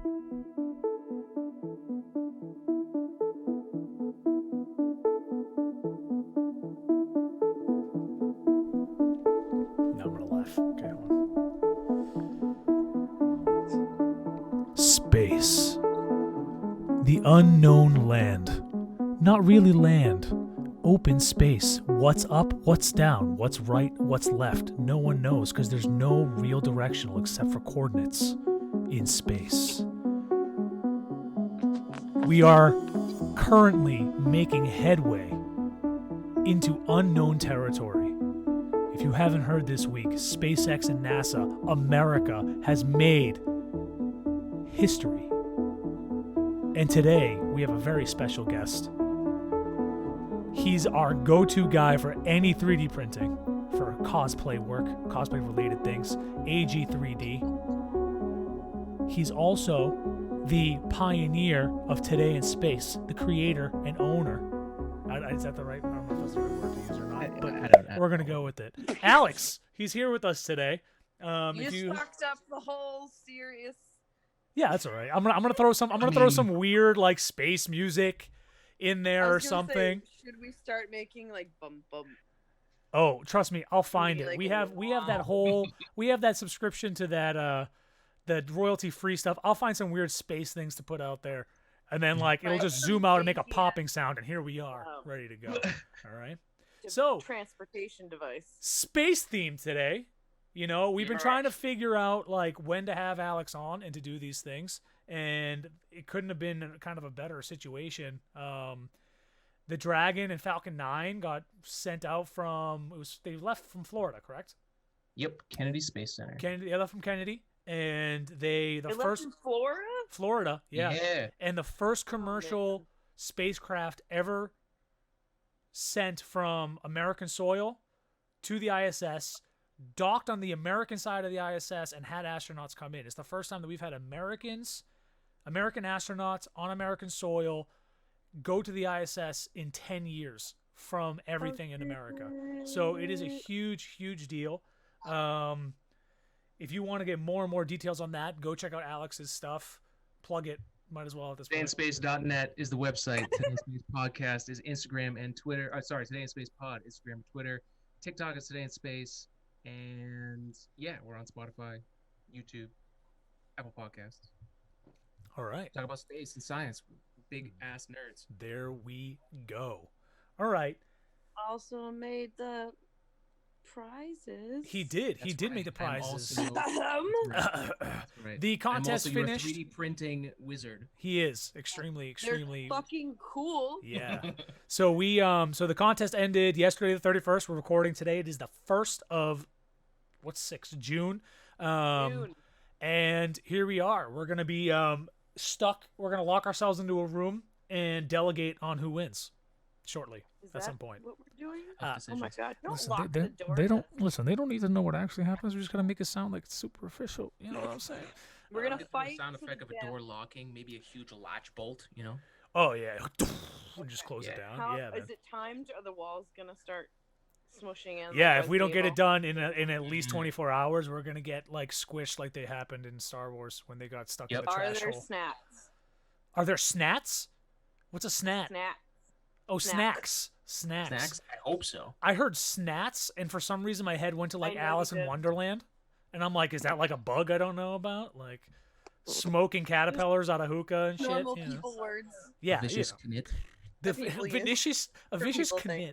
Now I'm gonna laugh. Okay, hold on. Space. The unknown land. Not really land. Open space. What's up? What's down? What's right? What's left? No one knows because there's no real directional except for coordinates in space. We are currently making headway into unknown territory. If you haven't heard this week, SpaceX and NASA, America has made history. And today, we have a very special guest. He's our go-to guy for any 3D printing, for cosplay work, cosplay-related things, AG3D. He's also the pioneer of Today in Space, the creator and owner. Is that the right? I don't know if that's the right word to use or not, but we're gonna go with it. Alex, he's here with us today. You fucked up the whole serious. Yeah, that's all right. I'm gonna throw some weird like space music in there or something. Say, should we start making like bum bum? Oh, trust me, I'll find it. Like, We have that whole we have that subscription to that the royalty free stuff. I'll find some weird space things to put out there. And then like it'll just zoom out and make a popping sound, and here we are, ready to go. All right. So transportation device. Space theme today. You know, we've been trying to figure out like when to have Alex on and to do these things, and it couldn't have been kind of a better situation. The Dragon and Falcon 9 got sent out from they left from Florida, correct? Yep, Kennedy Space Center. They left from Kennedy, and they first left from Florida. Florida, yeah. And the first commercial spacecraft ever sent from American soil to the ISS, docked on the American side of the ISS, and had astronauts come in. It's the first time that we've had American astronauts on American soil go to the ISS in 10 years from everything in America. So it is a huge, huge deal. If you want to get more and more details on that, go check out Alex's stuff. Plug it. Might as well at this point. TodayInSpace.net is the website. Today in Space Podcast is Instagram and Twitter. Today in Space Pod, Instagram and Twitter. TikTok is Today in Space. And yeah, we're on Spotify, YouTube, Apple Podcasts. All right. Talk about space and science. Big ass nerds. There we go. All right. Also made the prizes. He did. He did make the prizes. The contest I'm also finished. Your 3D printing wizard. He is extremely. They're fucking cool. Yeah. So so the contest ended yesterday, the 31st. We're recording today. It is the 1st of June. And here we are. We're gonna be stuck. We're gonna lock ourselves into a room and delegate on who wins shortly. At some point. What we're doing? Oh my god! Don't lock they, the door. They don't listen. They don't need to know what actually happens. We're just gonna make it sound like it's super official. You know what I'm saying? We're gonna fight. Sound effect of a door locking, maybe a huge latch bolt. You know? Oh yeah. We'll just close it down. Is it timed? Or are the walls gonna start smushing in? Yeah. If we don't get it done in at least 24 hours, we're gonna get like squished like they happened in Star Wars when they got stuck in the trash hole. Are there snacks? Are there snats? What's a snat? Snacks. Oh, snacks. Snacks. I hope so. I heard snats, and for some reason my head went to like Alice in Wonderland, and I'm like, is that like a bug I don't know about? Like smoking caterpillars out of hookah and shit. Normal people words. Yeah, vicious knit. A vicious knit.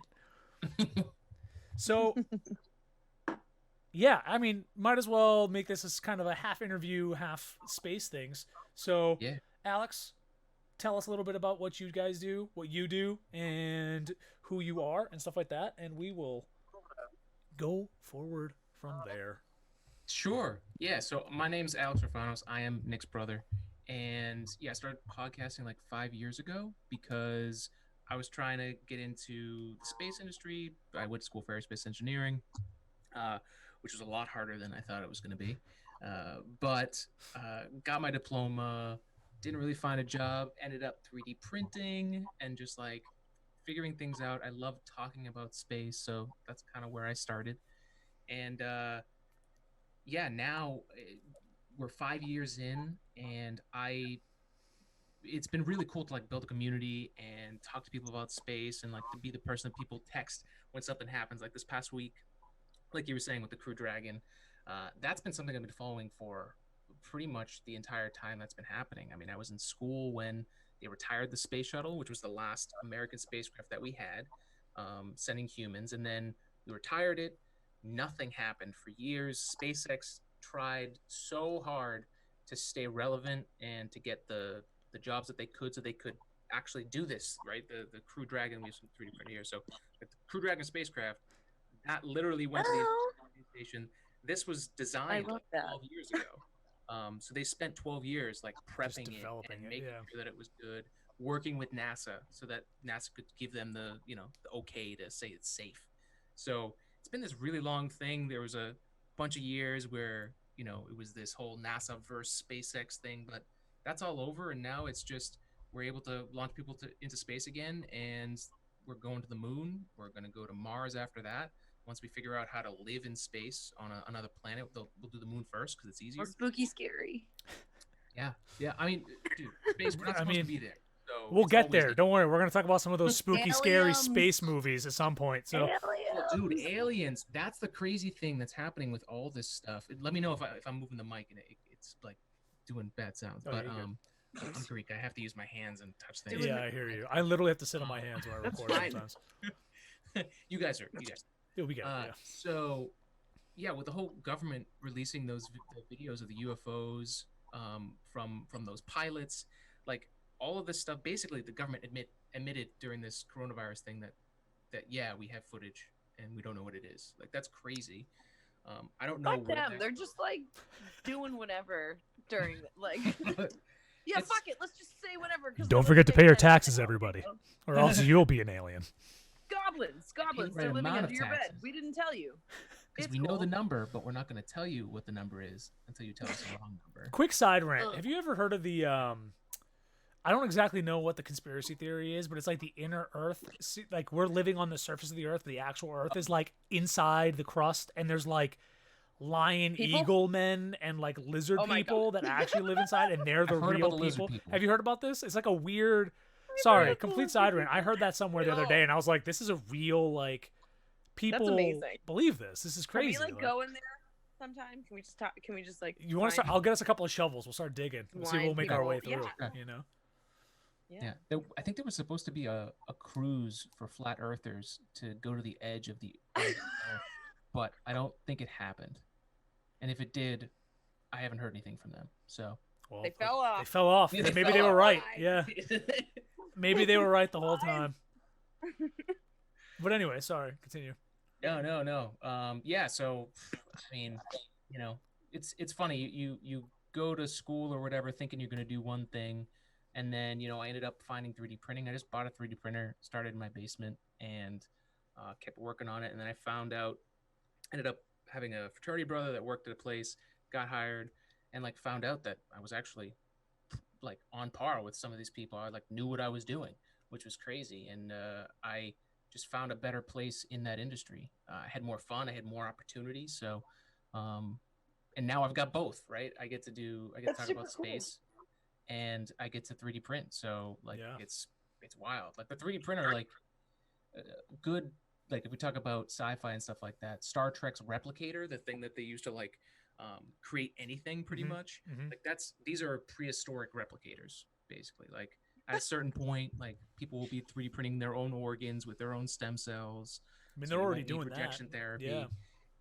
So, yeah, I mean, might as well make this as kind of a half interview, half space things. So, yeah. Alex, tell us a little bit about what you guys do, what you do, and who you are, and stuff like that, and we will go forward from there. Sure. Yeah, so my name's Alex Rafanos. I am Nick's brother. And yeah, I started podcasting like 5 years ago because I was trying to get into the space industry. I went to school for aerospace engineering, which was a lot harder than I thought it was going to be. But got my diploma, didn't really find a job, ended up 3D printing and just like figuring things out. I love talking about space, so that's kind of where I started. And yeah, now we're 5 years in, and it's been really cool to like build a community and talk to people about space and like to be the person that people text when something happens. Like this past week, like you were saying with the Crew Dragon, that's been something I've been following for pretty much the entire time that's been happening. I mean, I was in school when they retired the space shuttle, which was the last American spacecraft that we had, sending humans, and then we retired it. Nothing happened for years. SpaceX tried so hard to stay relevant and to get the jobs that they could, so they could actually do this, right? The Crew Dragon, we have some 3D printer here. So the Crew Dragon spacecraft, that literally went to the space station. This was designed like 12 years ago. So they spent 12 years like prepping it and making sure that it was good, working with NASA so that NASA could give them the okay to say it's safe. So it's been this really long thing. There was a bunch of years where it was this whole NASA versus SpaceX thing, but that's all over, and now it's just we're able to launch people into space again, and we're going to the moon. We're going to go to Mars after that. Once we figure out how to live in space on another planet, we'll do the moon first because it's easier. Well, spooky, scary. Yeah. I mean, dude, space. We're not supposed to be there. So we'll get there. Don't worry. We're going to talk about some of those spooky, scary space movies at some point. So, dude, aliens. That's the crazy thing that's happening with all this stuff. Let me know if I'm moving the mic and it's like doing bad sounds. But I'm Greek. I have to use my hands and touch things. Yeah, I hear you. I literally have to sit on my hands when I record sometimes. You guys. Yeah, we get it. So, yeah, with the whole government releasing those videos of the UFOs from those pilots, like all of this stuff, basically the government admitted during this coronavirus thing that yeah, we have footage and we don't know what it is. Like that's crazy. I don't know. Fuck them. They're just like doing whatever during like. Yeah, fuck it. Let's just say whatever. Don't forget to pay your taxes, everybody, or else you'll be an alien. Goblins. They're living under your bed. We didn't tell you. Because we know the number, but we're not going to tell you what the number is until you tell us the wrong number. Quick side rant. Have you ever heard of the I don't exactly know what the conspiracy theory is, but it's like the inner Earth. Like we're living on the surface of the Earth. The actual Earth is like inside the crust, and there's like lion eagle men and like lizard people that actually live inside, and they're the real people. Have you heard about this? It's like a weird. Sorry, complete side rant. I heard that somewhere the other day, and I was like, "This is a real like." People believe this. This is crazy. Can we like go in there sometime? Can we just talk? Can we just like? You want to start? I'll get us a couple of shovels. We'll start digging. We'll see if we'll make our way through. Yeah. You know. Yeah. I think there was supposed to be a cruise for flat earthers to go to the edge of the Earth, but I don't think it happened. And if it did, I haven't heard anything from them. So well, they fell off. They fell off. Maybe they were right. Yeah. Maybe they were right the whole time. But anyway, sorry. Continue. No. Yeah. So, I mean, it's funny. You go to school or whatever thinking you're going to do one thing, and then I ended up finding 3D printing. I just bought a 3D printer, started in my basement, and kept working on it. And then I found out, ended up having a fraternity brother that worked at a place, got hired, and like found out that I was actually like on par with some of these people. I like knew what I was doing, which was crazy, and I just found a better place in that industry. I had more fun. I had more opportunities. So, and now I've got both, right? I get to talk about space, and I get to 3D print. So like, it's wild. Like the 3D printer, like good. Like if we talk about sci-fi and stuff like that, Star Trek's replicator, the thing that they used to like create anything pretty much. Like these are prehistoric replicators, basically. Like at a certain point, like people will be 3D printing their own organs with their own stem cells. I mean, they're already doing projection therapy. Yeah.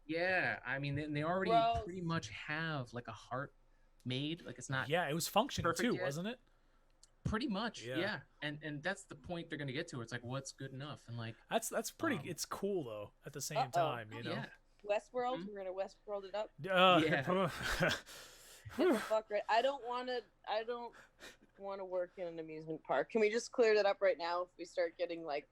Yeah. I mean, they already pretty much have like a heart made. Like it's not. Yeah, it was functioning too, wasn't it? Pretty much. Yeah. And that's the point they're gonna get to. It's like what's good enough, and like that's pretty. It's cool though. At the same time, Yeah. Westworld. We're gonna Westworld it up. Yeah. Get the fuck right. I don't want to work in an amusement park. Can we just clear that up right now? If we start getting like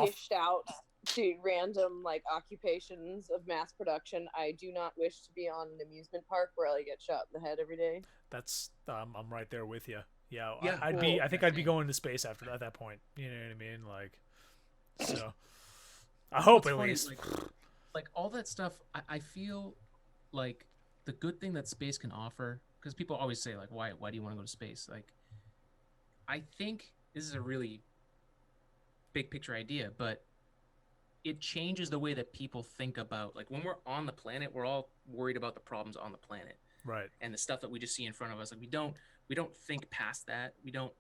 dished out to random like occupations of mass production, I do not wish to be on an amusement park where I get shot in the head every day. That's I'm right there with you. Yeah, yeah I think I'd be going to space after at that point. You know what I mean? Like, so I hope at least. Like all that stuff. I feel like the good thing that space can offer, because people always say like, why do you want to go to space? Like, I think this is a really big picture idea, but it changes the way that people think about, like, when we're on the planet, we're all worried about the problems on the planet Right. and the stuff that we just see in front of us. Like, we don't think past that. We don't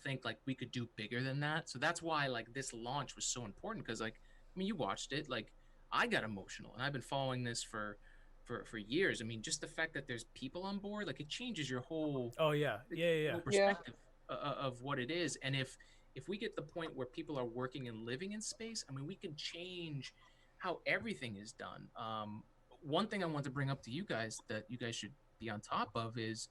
think like we could do bigger than that. So that's why like this launch was so important, because like, I mean, you watched it. Like, I got emotional, and I've been following this for years. I mean, just the fact that there's people on board, like, it changes your whole Oh yeah. Yeah. whole perspective of what it is. And if we get the point where people are working and living in space, I mean, we can change how everything is done. One thing I want to bring up to you guys that you guys should be on top of is,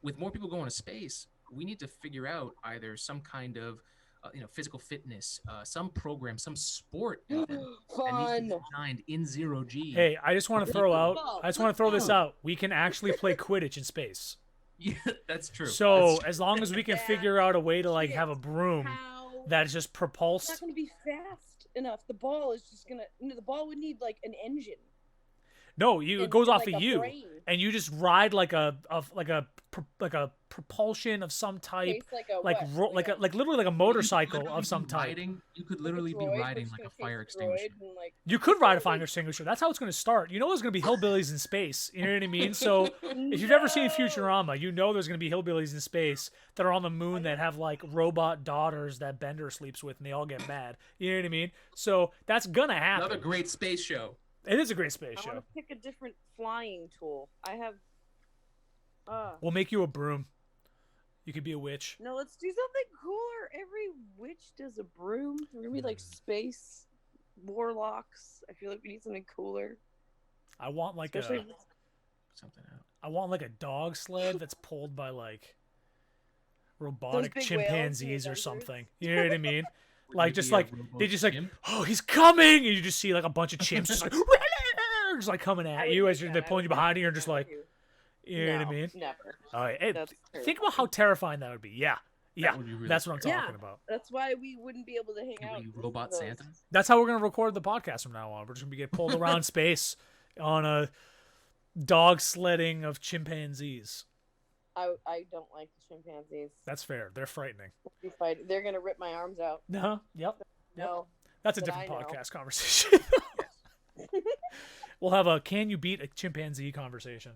with more people going to space, we need to figure out either some kind of physical fitness, some program, some sport even, and these Fun. be designed in 0G. Hey, I just want to throw out. Football. I just want to throw this out. We can actually play Quidditch in space. Yeah, that's true. So That's true. as long as we can figure out a way to like have a broom How? that is just It's propulsed. not going to be fast enough. The ball is just going to. The ball would need like an engine. No, it and, goes off like, of a you, brain. and you just ride like a propulsion of some type, Chase like a like what? like literally like a You could motorcycle literally of some be type. riding- You could literally be droid, we're riding just like gonna a fire chase the droid extinguisher. and, like, You could ride a fire extinguisher. That's how it's going to start. You know there's going to be hillbillies in space. You know what I mean? So if you've ever seen No! Futurama, you know there's going to be hillbillies in space that are on the moon that have like robot daughters that Bender sleeps with, and they all get mad. You know what I mean? So that's gonna happen. Another great space show. It is a great space I show. want to pick a different flying tool. I have. We'll make you a broom. You could be a witch. No, let's do something cooler. Every witch does a broom. We're gonna be like space warlocks. I feel like we need something cooler. I want like Especially a Something out. I want like a dog sled that's pulled by like robotic big whales in chimpanzees the or deserts. something. You know what I mean? Would Like you just be a like robot they just like, chimp? oh, he's coming, and you just see like a bunch of chimps just like just like coming I at would you do as they're that. I pulling you would behind do you. You're just that like, too. you know what I No, mean? Never. All right, hey, That's think about how terrifying that would be. Yeah, yeah, would be really that's what I'm terrifying. talking about. That's why we wouldn't be able to hang Would out. you with robot those. Santa? That's how we're gonna record the podcast from now on. We're just gonna get pulled around space on a dog sledding of chimpanzees. I don't like the chimpanzees. That's fair. They're frightening. We fight. They're gonna rip my arms out. No, yep. No. That's a That different I know. podcast conversation. We'll have a can you beat a chimpanzee conversation.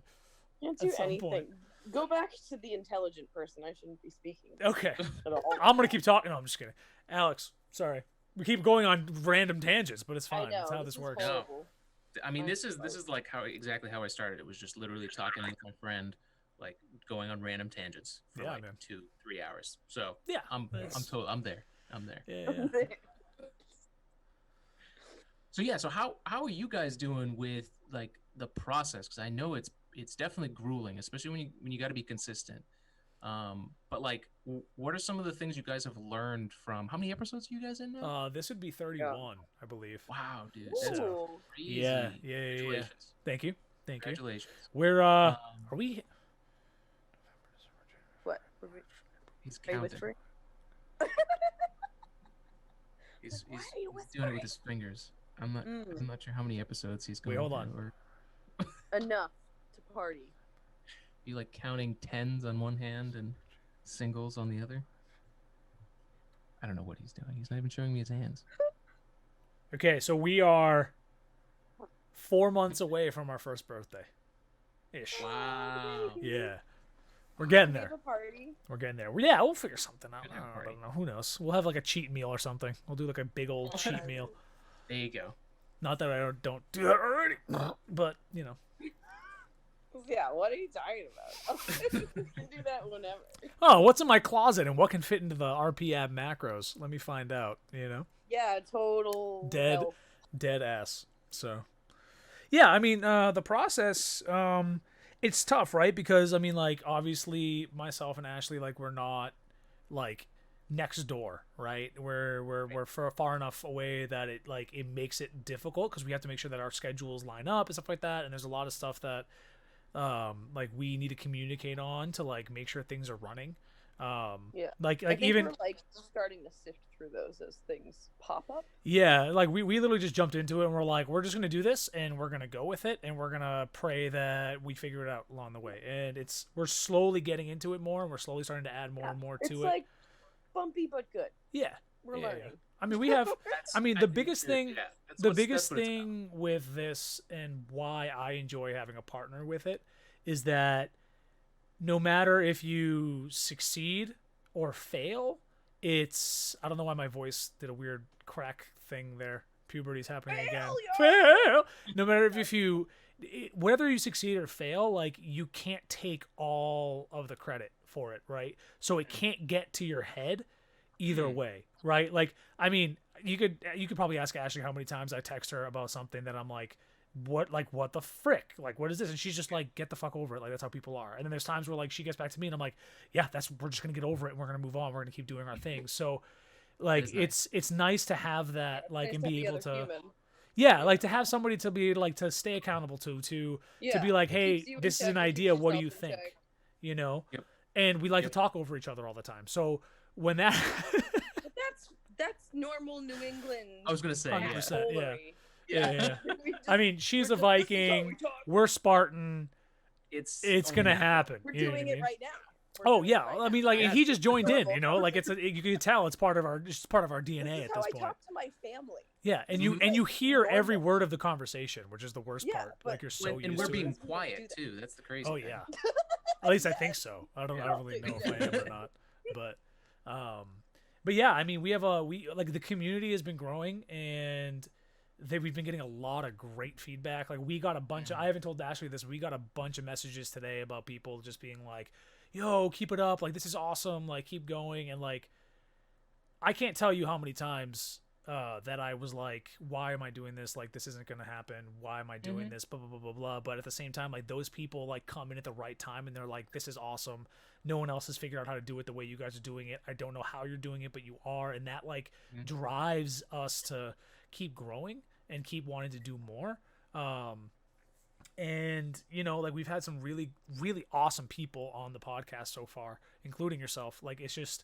Can't At do some anything. point. Go back to the intelligent person. I shouldn't be speaking Okay. at all. I'm going to keep talking. No, I'm just kidding. Alex, sorry. We keep going on random tangents, but it's I fine. know. That's how this this is works. horrible. I mean, I'm this is sorry. like exactly how I started. It was just literally talking with my friend, like going on random tangents for Yeah, like man. 2-3 hours. So Yeah. I'm that's- I'm there. I'm there. Yeah, yeah. So yeah, so how are you guys doing with like the process? Because I know it's definitely grueling, especially when you got to be consistent. But like, what are some of the things you guys have learned from? How many episodes are you guys in now? This would be 31, I believe. Wow, dude, So- that's Ooh. crazy. Yeah. Congratulations. Thank you. Thank you. Congratulations. We're are we What? He's Are you counting. whispering? He's Why are you doing it whispering? with his fingers. I'm not sure how many episodes he's going Wait, hold through, on. Or Enough to party. be like counting tens on one hand and singles on the other. I don't know what he's doing. He's not even showing me his hands. Okay, so we are 4 months away from our first birthday. Ish. Wow. Yeah. We're getting We have there. a party. We're getting there. Yeah, we'll figure something out. Good have a I party. don't know. Who knows? We'll have like a cheat meal or something. We'll do like a big old cheat meal. There you go. Not that I don't do that already, but you know. Yeah, what are you talking about? You can do that whenever. Oh, what's in my closet and what can fit into the RP app macros? Let me find out. You know, Yeah, total. Dead. health. dead ass. So, yeah, I mean, the process, it's tough, right? Because I mean, like, obviously, myself and Ashley, like, we're not like next door, right? We're far enough away that it makes it difficult because we have to make sure that our schedules line up and stuff like that. And there's a lot of stuff that like we need to communicate on to like make sure things are running. Yeah. Like I think even we're like starting to sift through those as things pop up. yeah, like we literally just jumped into it and we're like, we're just gonna do this and we're gonna go with it and we're gonna pray that we figure it out along the way. And we're slowly getting into it more and we're slowly starting to add more and more It's to it. like bumpy but good. Yeah, We're yeah, learning. yeah. I mean, we have. I mean, the biggest thing, that's what it's thing with this and why I enjoy having a partner with it is that no matter if you succeed or fail, I don't know why my voice did a weird crack thing there. Puberty's happening again. Fail. No matter if you, whether you succeed or fail, like you can't take all of the credit for it, right? So it can't get to your head either way, right? Like, I mean, you could probably ask Ashley how many times I text her about something that I'm like, what the frick? Like, what is this? And she's just like, get the fuck over it. Like, that's how people are. And then there's times where like she gets back to me and I'm like, yeah, we're just gonna get over it and we're gonna move on. We're gonna keep doing our thing. So like it's nice to have that, like, and be able to like to have somebody to be like to stay accountable to be like, hey, this is an idea, what do you think? You know? Yep. And we like to talk over each other all the time. So when that that's normal New England. I was gonna say 100%, yeah. I mean, she's a Viking, we're Spartan. It's gonna happen. We're doing it right now. Oh yeah, I mean, like he just joined in, you know, like you can tell it's part of our DNA at this point. I talk to my family. Yeah, and you hear every word of the conversation, which is the worst part. Like you're so used to it. And we're being quiet too. That's the crazy thing. Oh yeah, at least I think so. I don't really know if I am or not, but yeah, I mean, we like the community has been growing and we've been getting a lot of great feedback. Like we got a bunch of, I haven't told Ashley this, we got a bunch of messages today about people just being like, yo, keep it up, like this is awesome, like keep going. And like I can't tell you how many times that I was like, why am I doing this? Like this isn't gonna happen. Why am I doing this? Blah blah blah blah blah. But at the same time, like those people like come in at the right time and they're like, this is awesome. No one else has figured out how to do it the way you guys are doing it. I don't know how you're doing it, but you are, and that like drives us to keep growing and keep wanting to do more. And you know, like we've had some really really awesome people on the podcast so far, including yourself. Like it's just,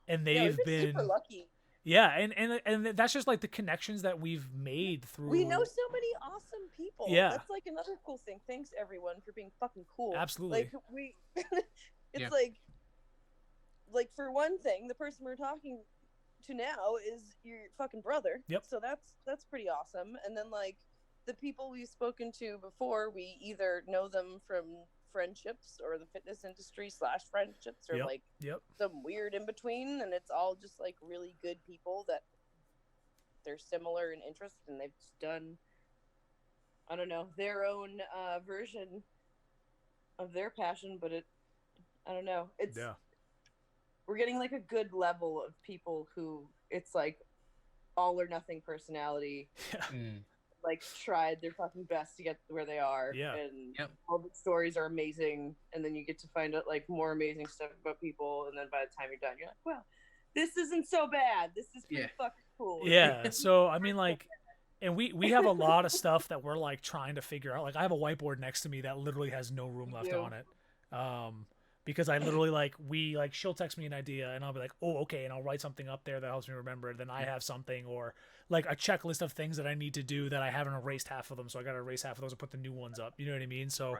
and they've been super lucky. Yeah, and that's just like the connections that we've made through. We know so many awesome people. Yeah, that's like another cool thing. Thanks everyone for being fucking cool. Absolutely. Like it's like for one thing, the person we're talking to now is your fucking brother. Yep. So that's pretty awesome. And then like the people we've spoken to before, we either know them from friendships or the fitness industry / friendships or some weird in between, and it's all just like really good people that they're similar in interest and they've done, I don't know, their own version of their passion, but I don't know, we're getting like a good level of people who it's like all or nothing personality. Like tried their fucking best to get where they are, and all the stories are amazing, and then you get to find out like more amazing stuff about people, and then by the time you're done, you're like, well, this isn't so bad, this is pretty fucking cool. So I mean, like, and we have a lot of stuff that we're like trying to figure out. Like I have a whiteboard next to me that literally has no room left on it, because I literally like she'll text me an idea and I'll be like, oh okay, and I'll write something up there that helps me remember it. Then I have something, or like a checklist of things that I need to do that I haven't erased half of them, so I got to erase half of those and put the new ones up. You know what I mean? So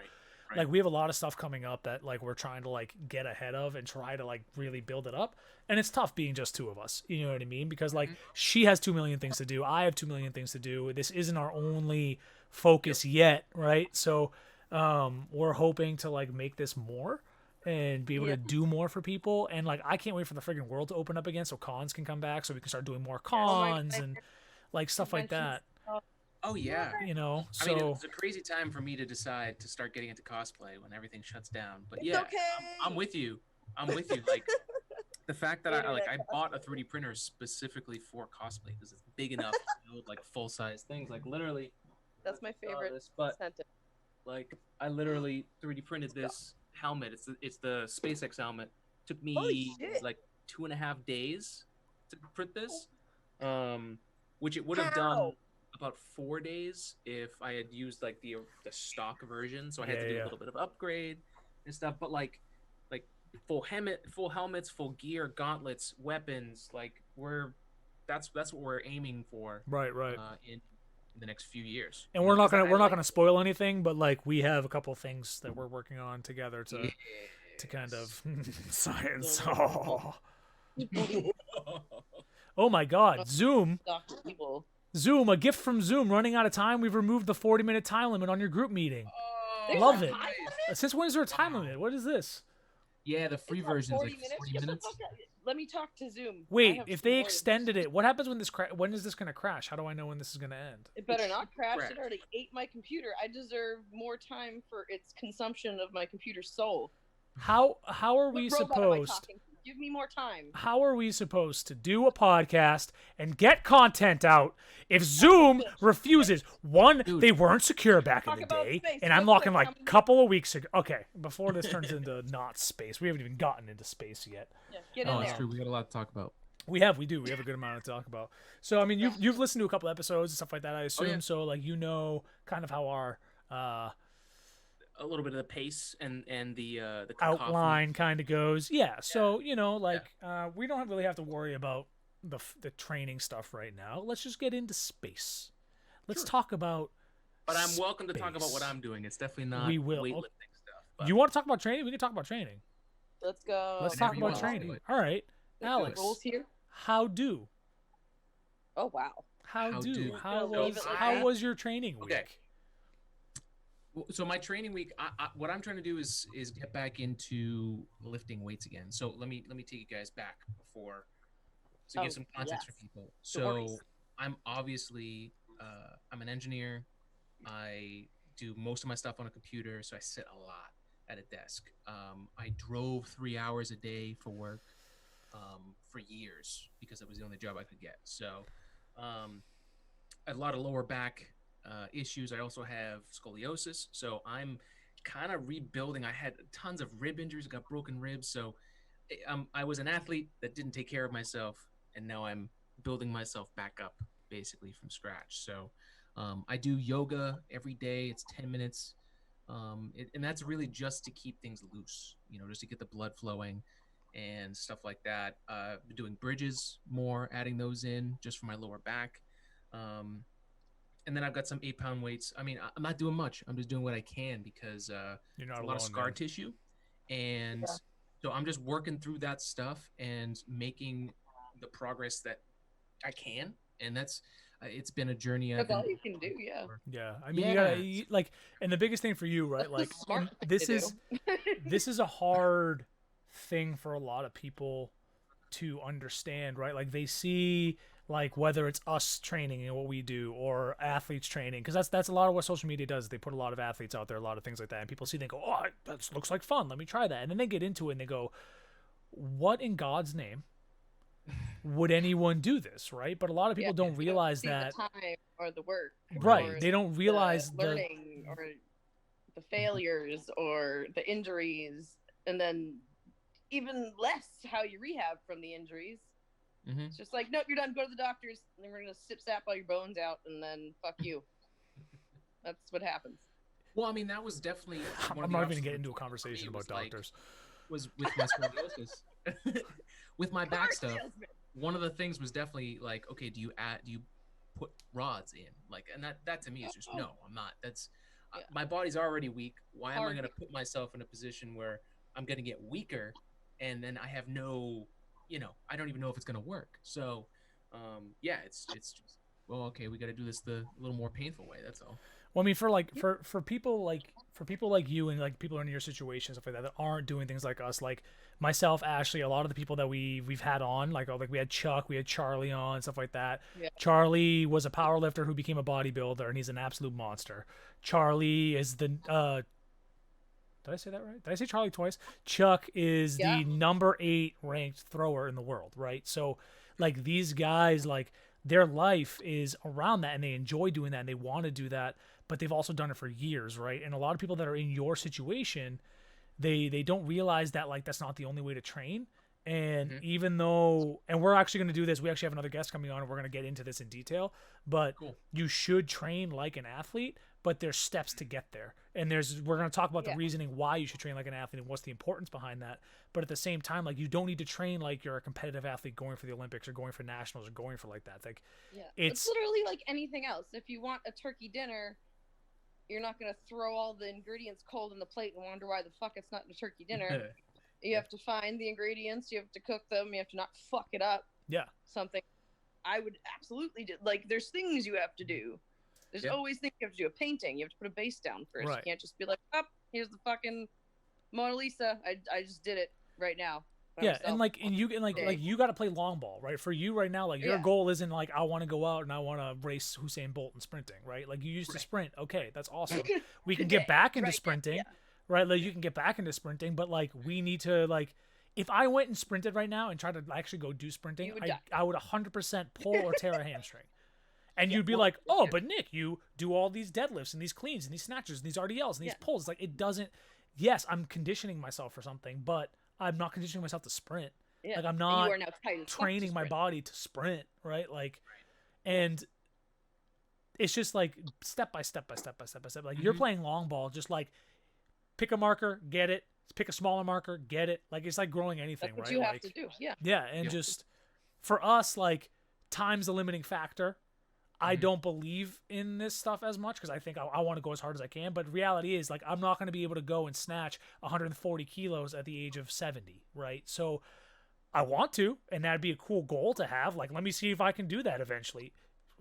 like we have a lot of stuff coming up that like we're trying to like get ahead of and try to like really build it up. And it's tough being just two of us. You know what I mean? Because like she has 2 million things to do, I have 2 million things to do. This isn't our only focus yet, right? So we're hoping to like make this more and be able to do more for people. And like I can't wait for the friggin' world to open up again so cons can come back, so we can start doing more cons and like stuff like that. Oh yeah, you know. So I mean, it's a crazy time for me to decide to start getting into cosplay when everything shuts down. But I'm with you. Like the fact that I bought a 3D printer specifically for cosplay because it's big enough to build like full size things. Like literally, that's my favorite sentence. Like I literally 3D printed this helmet. It's the SpaceX helmet. Took me like 2.5 days to print this. Which it would have done about 4 days if I had used like the stock version. So I had to do a little bit of upgrade and stuff. But like full helmets, full gear, gauntlets, weapons. Like that's what we're aiming for. Right. In the next few years. And You know, 'cause I we're not like gonna spoil anything, but like we have a couple things that we're working on together to kind Yes. of science. Yeah. Oh my God, Zoom. Dr. Evil. Zoom, a gift from Zoom. Running out of time. We've removed the 40-minute time limit on your group meeting. There's Love a it. time limit? Since when is there a time Wow. limit? What is this? Yeah, the free It's not version is 40 like minutes. 40 Get the minutes. fuck out. Let me talk to Zoom. I Wait, have if some they words. extended it, what happens when when is this gonna crash? How do I know when this is gonna end? It better It not should crash. crash. It already ate my computer. I deserve more time for its consumption of my computer's soul. How are we What robot am I supposed? talking to? Give me more time. How are we supposed to do a podcast and get content out if Zoom refuses? One, Dude. they weren't secure back in Talk the about day, space and I'm real talking quick. like a couple of weeks ago. Okay, before this turns into not space, we haven't even gotten into space yet. Yeah, get Oh, in it's there. true. We got a lot to talk about. We have a good amount to talk about. So I mean, you've listened to a couple episodes and stuff like that, I assume. yeah. So like kind of how our A little bit of the pace and the outline kind of goes. Yeah. So we don't really have to worry about the training stuff right now. Let's just get into space. Let's Sure. talk about. But I'm welcome to talk about what space. I'm doing. It's definitely not We will. weightlifting stuff. But You want to talk about training? We can talk about training. Let's go. Let's Whenever talk you about want, let's do training. it. All right, Let's do it. Alex. Rules here. How do? Oh wow. How How do? do? How So was I- how was your training week? Okay. So my training week, what I'm trying to do is get back into lifting weights again. So let me take you guys back before to Oh, give some context yes. for people. Stories. So I'm obviously I'm an engineer. I do most of my stuff on a computer, so I sit a lot at a desk. I drove 3 hours a day for work for years because it was the only job I could get. So I had a lot of lower back issues. I also have scoliosis, so I'm kind of rebuilding. I had tons of rib injuries, got broken ribs, so I was an athlete that didn't take care of myself, and now I'm building myself back up basically from scratch. So I do yoga every day. It's 10 minutes, and that's really just to keep things loose, just to get the blood flowing and stuff like that. Been doing bridges more, adding those in just for my lower back. And then I've got some 8-pound weights. I mean, I'm not doing much. I'm just doing what I can because You're not it's a lot alone, of scar man. tissue. And Yeah. so I'm just working through that stuff and making the progress that I can. And that's, it's been a journey. That's all you can do. Yeah. Yeah, I mean, Yeah. and the biggest thing for you, right? That's Like, the smart and thing this to is this is a hard thing for a lot of people to understand, right? Like they see like whether it's us training and what we do or athletes training, because that's a lot of what social media does. They put a lot of athletes out there, a lot of things like that, and people see, they go, "Oh, that looks like fun. Let me try that." And then they get into it and they go, "What in God's name would anyone do this?" Right? But a lot of people Yeah, don't you realize see that. the time or the work, Right? or They don't realize the learning or the failures or the injuries, and then even less how you rehab from the injuries. Mhm. It's just like, nope, you're done. Go to the doctors, and then we're gonna sap all your bones out, and then fuck you. That's what happens. Well, I mean, that was definitely. one of I'm the not even gonna obstacles get into a for me conversation about was, like, doctors. was with my scoliosis. With my back Car stuff, salesman. one of the things was definitely like, okay, do you put rods in? Like, and that to me is just no, I'm not. That's Yeah. my body's already weak. Why am I Hard. going to put myself in a position where I'm going to get weaker, and then I have no, I don't even know if it's going to work. So, yeah, it's just, well, okay, we got to do this the little more painful way. That's all. Well, I mean, for people like you and like people in your situation, stuff like that aren't doing things like us, like myself, Ashley, a lot of the people that we've had on, like we had Chuck, we had Charlie on, stuff like that. Yeah. Charlie was a power lifter who became a bodybuilder, and he's an absolute monster. Charlie is the did I say that right? Did I say Charlie twice? Chuck is Yeah. the number 8 ranked thrower in the world, right? So like these guys, like their life is around that and they enjoy doing that and they want to do that, but they've also done it for years, right? And a lot of people that are in your situation, they don't realize that like that's not the only way to train. And Mhm. even though, and we're actually going to do this, we actually have another guest coming on and we're going to get into this in detail, but Cool. you should train like an athlete, but there's steps to get there. And we're going to talk about the reasoning why you should train like an athlete and what's the importance behind that. But at the same time, like, you don't need to train like you're a competitive athlete going for the Olympics or going for nationals or going for like that. It's like, it's literally like anything else. If you want a turkey dinner, you're not going to throw all the ingredients cold on the plate and wonder why the fuck it's not a turkey dinner. You have to find the ingredients, you have to cook them, you have to not fuck it up. Yeah. Something I would absolutely do. Like, there's things you have to do. There's always things you have to do. A painting, you have to put a base down first. Right. You can't just be like, oh, here's the fucking Mona Lisa. I just did it right now. Yeah, and you got to play long ball, right? For you right now, like, your goal isn't like, I want to go out and I want to race Usain Bolt in sprinting, right? Like, you used to sprint. Okay, that's awesome. We can get back into sprinting. Right, like, you can get back into sprinting, but like, we need to, like, if I went and sprinted right now and tried to actually go do sprinting, I would 100% pull or tear a hamstring. And you'd be like, oh, but Nick, you do all these deadlifts and these cleans and these snatches and these RDLs and these pulls. Like, it doesn't. Yes, I'm conditioning myself for something, but I'm not conditioning myself to sprint. Like, I'm not training my body to sprint, right? Like, and it's just like step by step by step by step by step. Like, you're playing long ball, just like, pick a marker, get it. Pick a smaller marker, get it. Like, it's like growing anything, That's what right? you like, have to do. Yeah. Yeah, and just for us, like, time's the limiting factor. I don't believe in this stuff as much because I think I want to go as hard as I can. But reality is, like, I'm not going to be able to go and snatch 140 kilos at the age of 70, right? So I want to, and that'd be a cool goal to have. Like, let me see if I can do that eventually.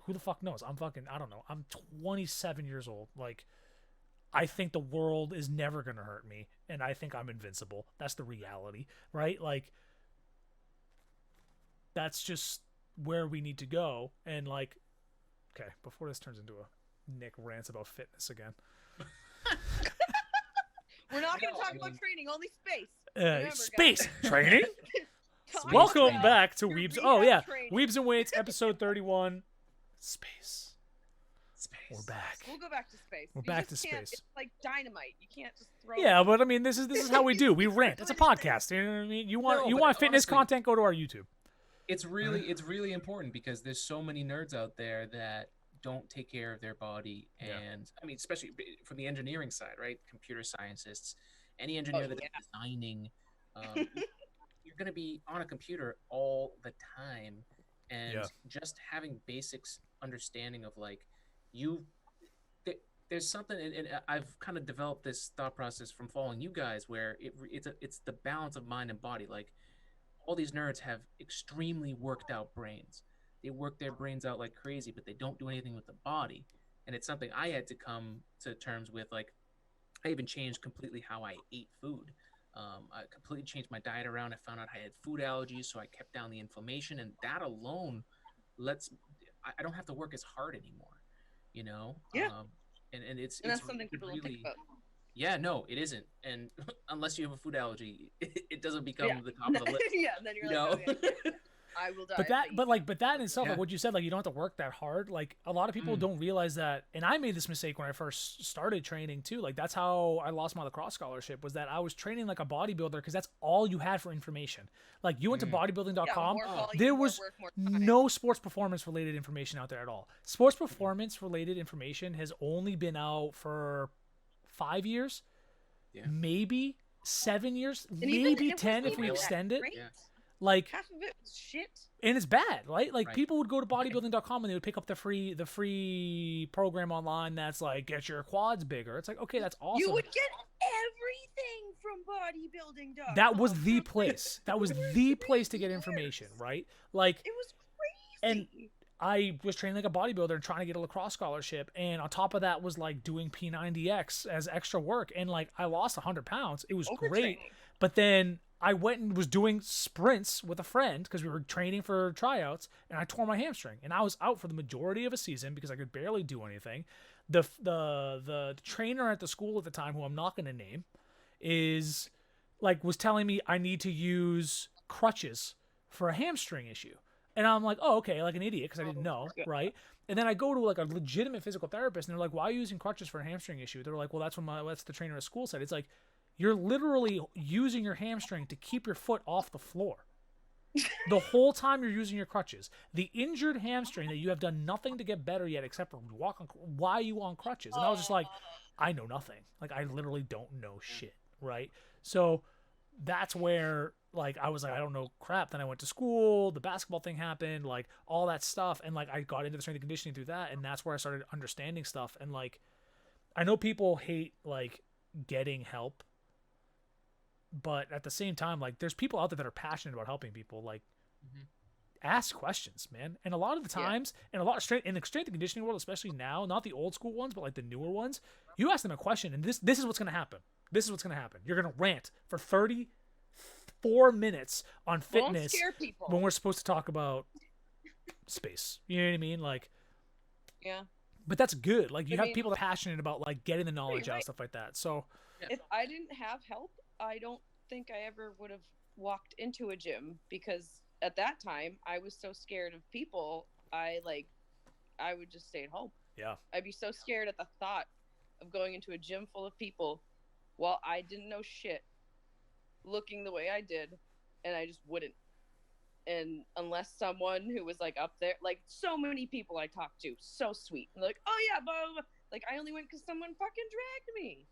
Who the fuck knows? I don't know. I'm 27 years old. Like, I think the world is never going to hurt me, and I think I'm invincible. That's the reality, right? Like, that's just where we need to go. And, like, okay, before this turns into a Nick rants about fitness again. We're not going to talk about training, only space. Remember, space training? Welcome back to Weebs. Oh, yeah. Weebs and Weights, episode 31. Space. We're back. We'll go back to space. We're back to space. It's like dynamite. You can't just throw. Yeah, but I mean, this is how we do. We rant. It's a podcast. You know what I mean? You want fitness content? Go to our YouTube. It's really important because there's so many nerds out there that don't take care of their body, and I mean, especially from the engineering side, right? Computer scientists, any engineer that's designing, you're going to be on a computer all the time, and just having basics understanding of, like, there's something, and I've kind of developed this thought process from following you guys, where it's the balance of mind and body. Like, all these nerds have extremely worked out brains. They work their brains out like crazy, but they don't do anything with the body. And it's something I had to come to terms with. Like, I even changed completely how I ate food. I completely changed my diet around. I found out I had food allergies, so I kept down the inflammation, and that alone I don't have to work as hard anymore, you know? Yeah. And that's something people don't think about. Yeah, no, it isn't. And unless you have a food allergy, it doesn't become the top of the list. Yeah, then you're like, okay, I will die. But that in itself, like what you said, like, you don't have to work that hard. Like, a lot of people don't realize that, and I made this mistake when I first started training too. Like, that's how I lost my lacrosse scholarship, was that I was training like a bodybuilder because that's all you had for information. Like, you went to bodybuilding.com, there was no sports performance related information out there at all. Sports performance related information has only been out for 5 years, maybe 7 years, and maybe 10 if we extend it. Yeah. Like, half of it was shit, and it's bad, right? Like, people would go to bodybuilding.com and they would pick up the free program online that's like, get your quads bigger. It's like, okay, that's awesome. You would get everything from bodybuilding.com. That was the place. That was the place to get information, right? Like, it was crazy. And I was training like a bodybuilder and trying to get a lacrosse scholarship, and on top of that was like doing P90X as extra work, and like, I lost 100 pounds. It was great, but then I went and was doing sprints with a friend because we were training for tryouts, and I tore my hamstring, and I was out for the majority of a season because I could barely do anything. The trainer at the school at the time, who I'm not going to name, was telling me I need to use crutches for a hamstring issue. And I'm like, oh, okay, like an idiot, because I didn't know, right? And then I go to like a legitimate physical therapist, and they're like, why are you using crutches for a hamstring issue? They're like, well, that's the trainer at school said. It's like, you're literally using your hamstring to keep your foot off the floor. The whole time you're using your crutches. The injured hamstring that you have done nothing to get better yet except for walk on. Why are you on crutches? And I was just like, I know nothing. Like, I literally don't know shit, right? So that's where, like, I was like, I don't know crap. Then I went to school. The basketball thing happened, like, all that stuff. And, like, I got into the strength and conditioning through that. And that's where I started understanding stuff. And, like, I know people hate, like, getting help. But at the same time, like, there's people out there that are passionate about helping people. Like, ask questions, man. And a lot of the times, and a lot of strength in the strength and conditioning world, especially now, not the old school ones, but like the newer ones, you ask them a question, and this is what's gonna happen. This is what's gonna happen. You're gonna rant for 34 minutes on fitness Don't scare people. when we're supposed to talk about space. You know what I mean? Like, Yeah. but that's good. Like, you I have mean- people that are passionate about like getting the knowledge out, Right. stuff like that. So If I didn't have help, I don't think I ever would have walked into a gym, because at that time I was so scared of people. I would just stay at home. yeah, I'd be so scared at the thought of going into a gym full of people while I didn't know shit, looking the way I did, and I just wouldn't. And unless someone who was like up there, like so many people I talked to, so sweet, and like, oh yeah, blah, blah, blah. Like, I only went because someone fucking dragged me.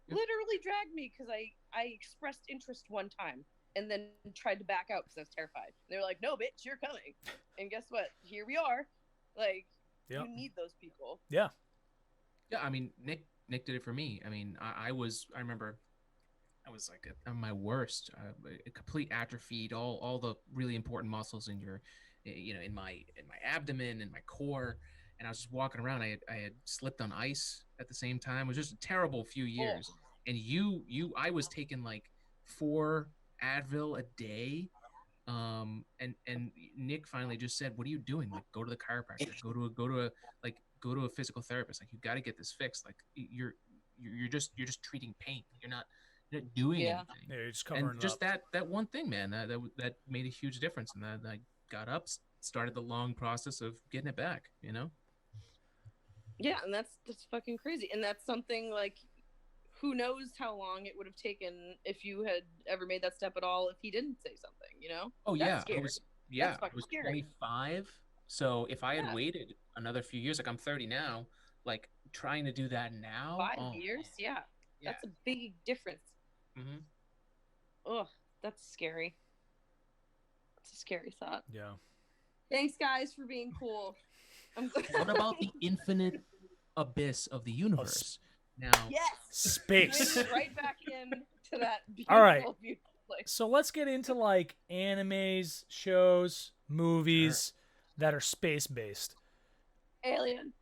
Yep. Literally dragged me because I expressed interest one time and then tried to back out because I was terrified. They were like, no, bitch, you're coming. And guess what? Here we are. Like, Yep. you need those people. yeah, Yeah, I mean, Nick did it for me. I mean, I remember I was like at my worst, complete atrophied, all the really important muscles in your, in my abdomen and my core. And I was just walking around. I had slipped on ice at the same time. It was just a terrible few years. And I was taking like 4 Advil a day. And Nick finally just said, "What are you doing? Like, go to the chiropractor, go to a physical therapist. Like, you got to get this fixed. Like, you're just treating pain. You're not doing anything." yeah, you're just covering And it just up. that one thing, man, that made a huge difference. And that I got up, started the long process of getting it back. Yeah, and that's fucking crazy. And that's something, like, who knows how long it would have taken if you had ever made that step at all if he didn't say something. Oh That's yeah, scary. I fucking was scary. 25. So if I had Yeah. waited another few years, like I'm 30 now, like trying to do that now, 5 years? Yeah. yeah. That's a big difference. Mm-hmm. Ugh, that's scary. It's a scary thought. Yeah. Thanks, guys, for being cool. I'm What about the infinite abyss of the universe? Now, Yes! Space. Went right back in to that beautiful, All right. beautiful place. So let's get into like animes, shows, movies that are space based. Alien.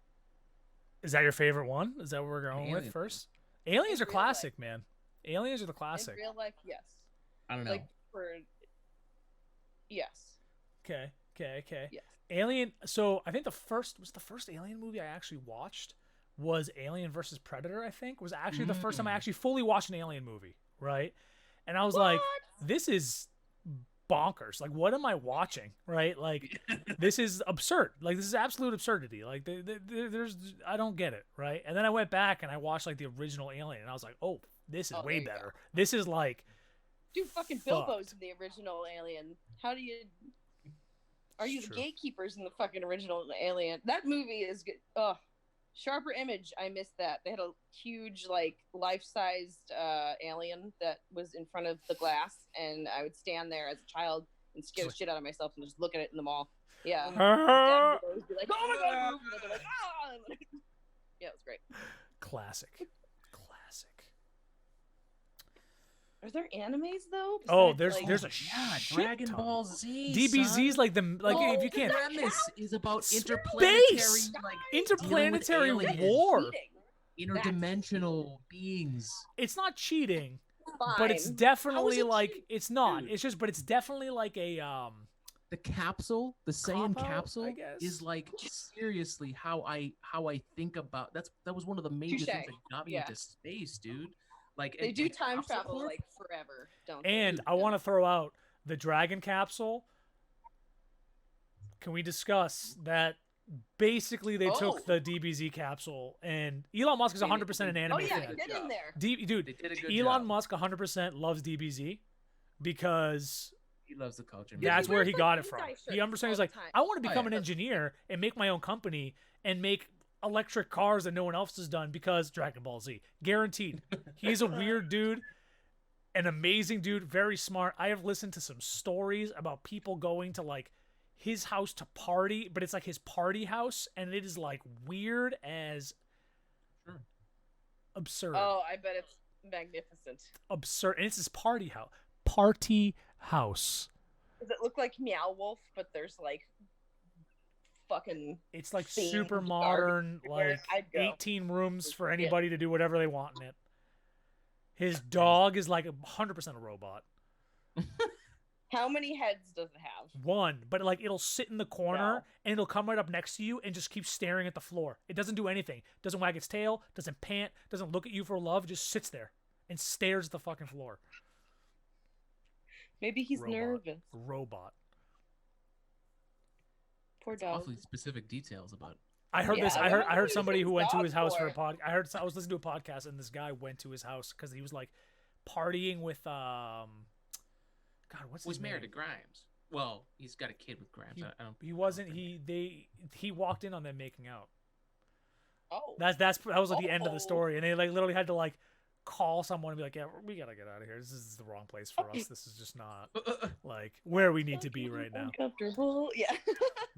Is that your favorite one? Is that what we're going with Alien. first? Aliens In are real classic, man. Aliens are the classic. In real life, yes. I don't know. Like, yes. Okay. Yes. Alien. So I think the first Alien movie I actually watched was Alien versus Predator. I think was actually the first time I actually fully watched an Alien movie, right? And I was like, this is bonkers. Like, what am I watching? Right? Like, this is absurd. Like, this is absolute absurdity. Like, there's I don't get it, right? And then I went back and I watched like the original Alien, and I was like, oh, this is way there you better. go. This is like, Dude, fucking Bilbo's in the original Alien. How do you... Are you It's the true. gatekeepers in the fucking original Alien? That movie is good. Ugh. Sharper Image, I missed that. They had a huge, like, life-sized alien that was in front of the glass, and I would stand there as a child and scare the shit out of myself and just look at it in the mall. Yeah. Dad would always be like, oh my god! And they're like, ah! Yeah, it was great. classic. Are there animes, though? Oh, besides, there's like- a Yeah, shit Dragon ton. Ball Z. DBZ's like the like Oh, if you can't that premise is about Space! interplanetary, like interplanetary dealing with aliens. war. Cheating. interdimensional beings. It's not cheating, Fine. but it's How is definitely it like cheating? it's not. Dude. It's just, but it's definitely like a The capsule, the Saiyan Cop-out, I capsule, guess. is like seriously how I think about. That was one of the major Touche. things that got me Yeah. into space, dude. Like They and- do and time capsule travel corp? like forever, don't they? And I want to throw out the Dragon capsule. Can we discuss that? Basically, they Oh. took the DBZ capsule, and Elon Musk is They- 100% an they- anime Oh yeah, fan. get in there. Dude, They did a good Elon job. Musk 100% loves DBZ because He loves the culture. Yeah, man. That's he where wears, he like, got it Hentai from. shirts He understands. He's all like, the time. I want to Oh, become yeah. an engineer and make my own company and make electric cars that no one else has done because Dragon Ball Z. Guaranteed. He's a weird dude, an amazing dude, very smart. I have listened to some stories about people going to like his house to party, but it's like his party house, and it is like weird as Sure. absurd. Oh, I bet it's magnificent. Absurd. And it's his party house. Party house. Does it look like Meow Wolf, but there's like fucking It's like themed super garbage modern, everywhere? like I'd go. 18 rooms for Yeah. anybody to do whatever they want in it. His dog is like 100% a robot. How many heads does it have? One, but like it'll sit in the corner No. and it'll come right up next to you and just keep staring at the floor. It doesn't do anything. Doesn't wag its tail, doesn't pant, doesn't look at you for love, just sits there and stares at the fucking floor. Maybe he's Robot. nervous. Robot. Poor dog. Awfully specific details about. I heard Yeah, this. I I heard wonder what he somebody was who went to dog his house for a for. pod. I was listening to a podcast and this guy went to his house because he was like partying with God, what's Was his married name? to Grimes. Well, he's got a kid with Grimes. He, I don't. he wasn't. He walked in on them making out. Oh. That was at the end of the Oh. story, and they like literally had to like call someone and be like, yeah, we gotta get out of here. This is the wrong place for us. This is just not like where we need to be right now. Uncomfortable. Yeah.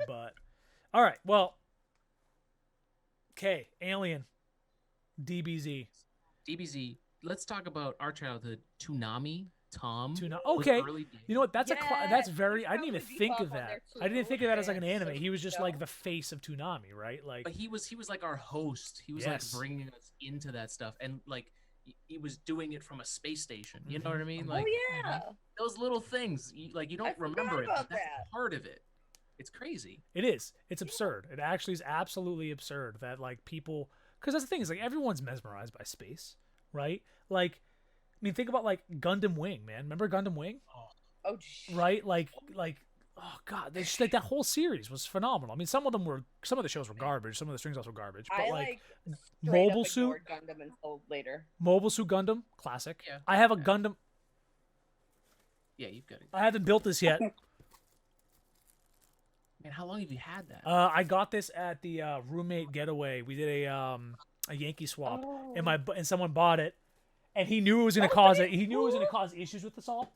But all right, well, okay, Alien, DBZ. DBZ. Let's talk about our childhood. Toonami. Tom. Tuna. was Okay, early days. you know what? That's Yeah, that's very. he's I didn't even probably think Bebop of on that. there I didn't too, think of that as like an and anime. He was just so- like the face of Toonami, right? Like, But he was like our host. He was Yes. like bringing us into that stuff, and like he was doing it from a space station. You know Mhm. what I mean? Oh Like yeah. those little things. You don't I forgot remember it, but about that's that. part of it. It's crazy. it is. It's absurd. It actually is absolutely absurd that like people, because that's the thing is like everyone's mesmerized by space, right? Like, I mean, think about like Gundam Wing, man. Remember Gundam Wing, Oh. right? Like, oh god, they just, like that whole series was phenomenal. I mean, some of the shows were garbage. Some of the string outs were garbage. But I like straight Mobile up Suit, ignored Gundam until later. Mobile Suit Gundam, classic. Yeah. I have a Yeah. Gundam. Yeah, you've got it. I haven't built this yet. Man, how long have you had that? I got this at the roommate getaway. We did a Yankee swap, Oh. and someone bought it, and he knew it was gonna cause it. He knew it was gonna cause issues with us all.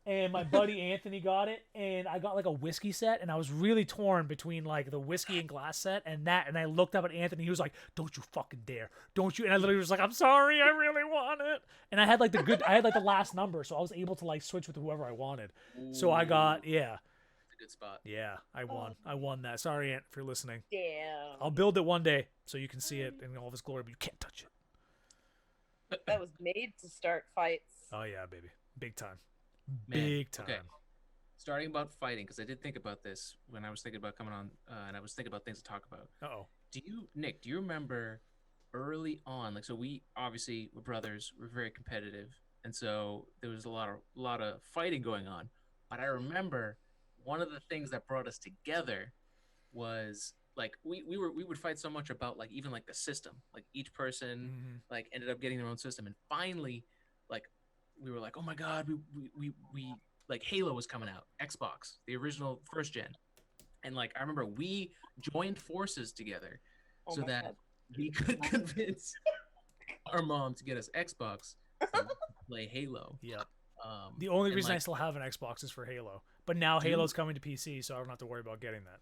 And my buddy Anthony got it, and I got like a whiskey set, and I was really torn between like the whiskey and glass set and that. And I looked up at Anthony. He was like, "Don't you fucking dare, don't you?" And I literally was like, "I'm sorry, I really want it." And I had like the last number, so I was able to like switch with whoever I wanted. So I got That's a good spot. I won. I won that. Sorry, Aunt, if you're listening. Damn. I'll build it one day so you can see it in all of its glory, but you can't touch it. That was made to start fights. Oh yeah, baby, big time, Man, big time. okay. Starting about fighting, because I did think about this when I was thinking about coming on, and I was thinking about things to talk about. Uh-oh. Nick, do you remember early on, like, so we obviously were brothers, we're very competitive, and so there was a lot of fighting going on. But I remember one of the things that brought us together was like we would fight so much about like even like the system, like each person Mhm. like ended up getting their own system, and finally, like we were like, oh my god, we like Halo was coming out, Xbox, the original first gen, and like I remember we joined forces together Oh so my that God. we could convince our mom to get us Xbox to play Halo. Yep. The only reason I still have an Xbox is for Halo, but now Dude. Halo's coming to PC, so I don't have to worry about getting that.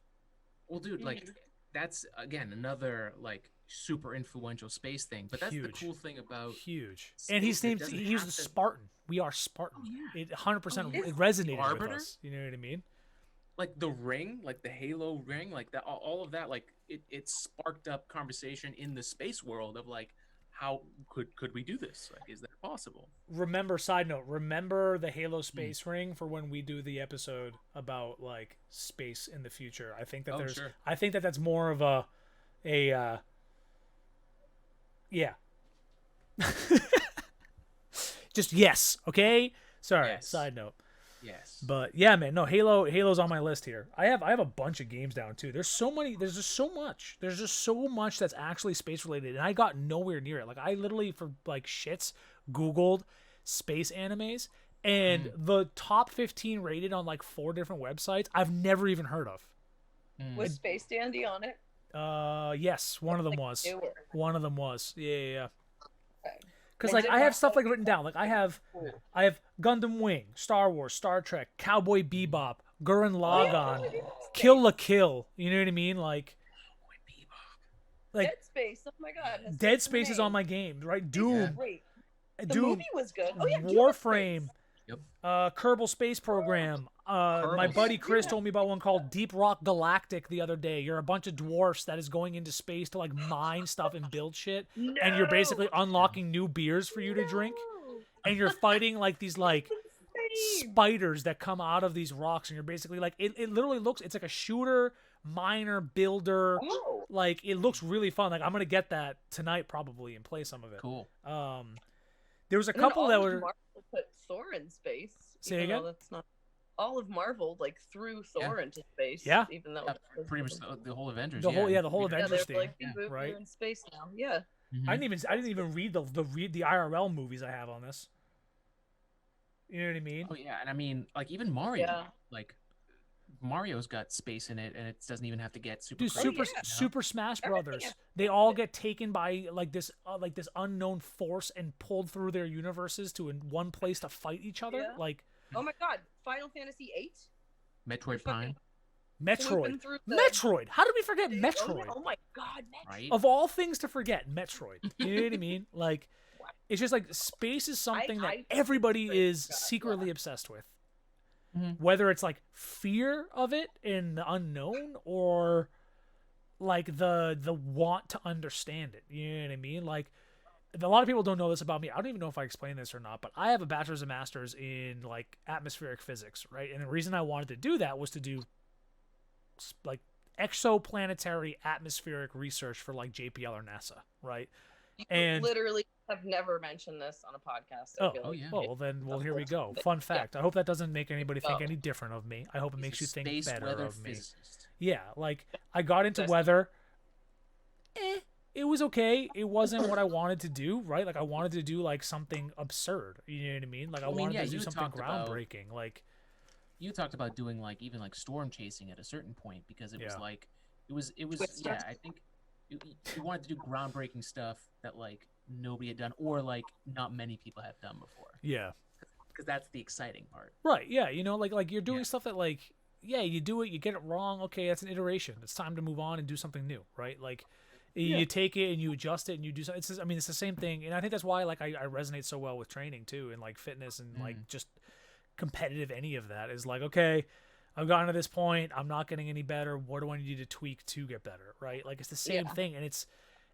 Well, dude, like that's again another like super influential space thing. But that's the Huge. cool thing about Huge. space, And his it name, doesn't he was have a to- Spartan. We are Spartan. Oh, yeah. It 100% Oh, yeah. it resonated with Arbiter? us. You know what I mean? like the ring, like the Halo ring, like that, all of that, like it sparked up conversation in the space world of like, how could we do this? Like, is that possible? Side note, remember the Halo Hmm. space ring for when we do the episode about like space in the future. I think that Oh, sure. I think that's more of a yeah. Just yes, okay? Sorry, Yes. side note. Yes. But yeah, man, no, Halo's on my list here. I have a bunch of games down too. There's just so much. There's just so much that's actually space related, and I got nowhere near it. Like I literally for like shits Googled space animes, And the top 15 rated on like 4 different websites, I've never even heard of. Was Space Dandy on it? Yes, one of them was. Newer. One of them was. Yeah. Okay. Because And like did I have Mark stuff like Wahlberg- written down. Like I have Cool. Gundam Wing, Star Wars, Star Trek, Cowboy Bebop, Gurren Oh, yeah, Lagann, Dead Kill la Space. Kill. You know what I mean? Like Dead Space. Oh my god. has Dead Space in the Space is on name. my game, right? It's Doom, Great. The Doom, movie was good. Oh yeah, Doom was Warframe, great. Kerbal Space Program. My Kerbal. buddy Chris Yeah. told me about one called Deep Rock Galactic the other day. You're a bunch of dwarfs that is going into space to like mine stuff and build shit, and you're basically unlocking new beers for you to drink, and you're fighting like these like spiders that come out of these rocks, and you're basically like it literally looks, it's like a shooter miner builder. Oh. Like it looks really fun. Like I'm gonna get that tonight probably and play some of it. Cool. There was a And then couple all that of were Marvel put Thor in space. Say even though again? That's not all of Marvel like threw Thor into space. Yeah. Even though Pretty much the whole Avengers. the whole yeah, the whole We- yeah, Avengers they're like, thing. "Hey, right? you're in space now. Yeah. Mhm. I didn't even read the IRL movies I have on this. You know what I mean? Oh yeah, and I mean, like even Mario, Yeah. like Mario's got space in it, and it doesn't even have to get super. Dude, crazy, Super you know? Super Smash Everything Brothers, has- they all get taken by like this unknown force and pulled through their universes to in one place to fight each other. Yeah. Like Oh my god, Final Fantasy VIII. Metroid Prime, Metroid. Swooping through the- Metroid. How did we forget Oh, yeah. Metroid? Oh my god, Metroid. right? Of all things to forget, Metroid. You know what I mean? Like, it's just like space is something that I everybody is forgot, secretly yeah. obsessed with. Mhm. Whether it's like fear of it and the unknown, or like the want to understand it. You know what I mean? Like, a lot of people don't know this about me. I don't even know if I explained this or not, but I have a bachelor's and master's in like atmospheric physics, right? And the reason I wanted to do that was to do like exoplanetary atmospheric research for like JPL or NASA, right? You And- literally have never mentioned this on a podcast. I feel Oh, like. yeah. Well, then, well, Of here we course. go. But- Fun fact. I hope that doesn't make anybody think Oh. any different of me. I hope it He's makes a you think space better weather of me. physicist. Yeah, like I got into That's- weather. It was okay. It wasn't what I wanted to do, right? Like I wanted to do like something absurd. You know what I mean? Like I I mean, wanted yeah, to do you something talked about- groundbreaking. Like You talked about doing like even like storm chasing at a certain point because it was Yeah. like it was Twist yeah, test. I think you wanted to do groundbreaking stuff that like nobody had done or like not many people have done before yeah, because that's the exciting part. right. Yeah, you know, like you're doing Yeah. stuff that like you do it, you get it wrong. Okay, that's an iteration. It's time to move on and do something new, right? Like you take it and you adjust it and you do something. It's just, I mean, it's the same thing, and I think that's why like I resonate so well with training too, and like fitness and like just competitive. Any of that is like, okay, I've gotten to this point. I'm not getting any better. What do I need to tweak to get better, right? Like it's the same Yeah. thing,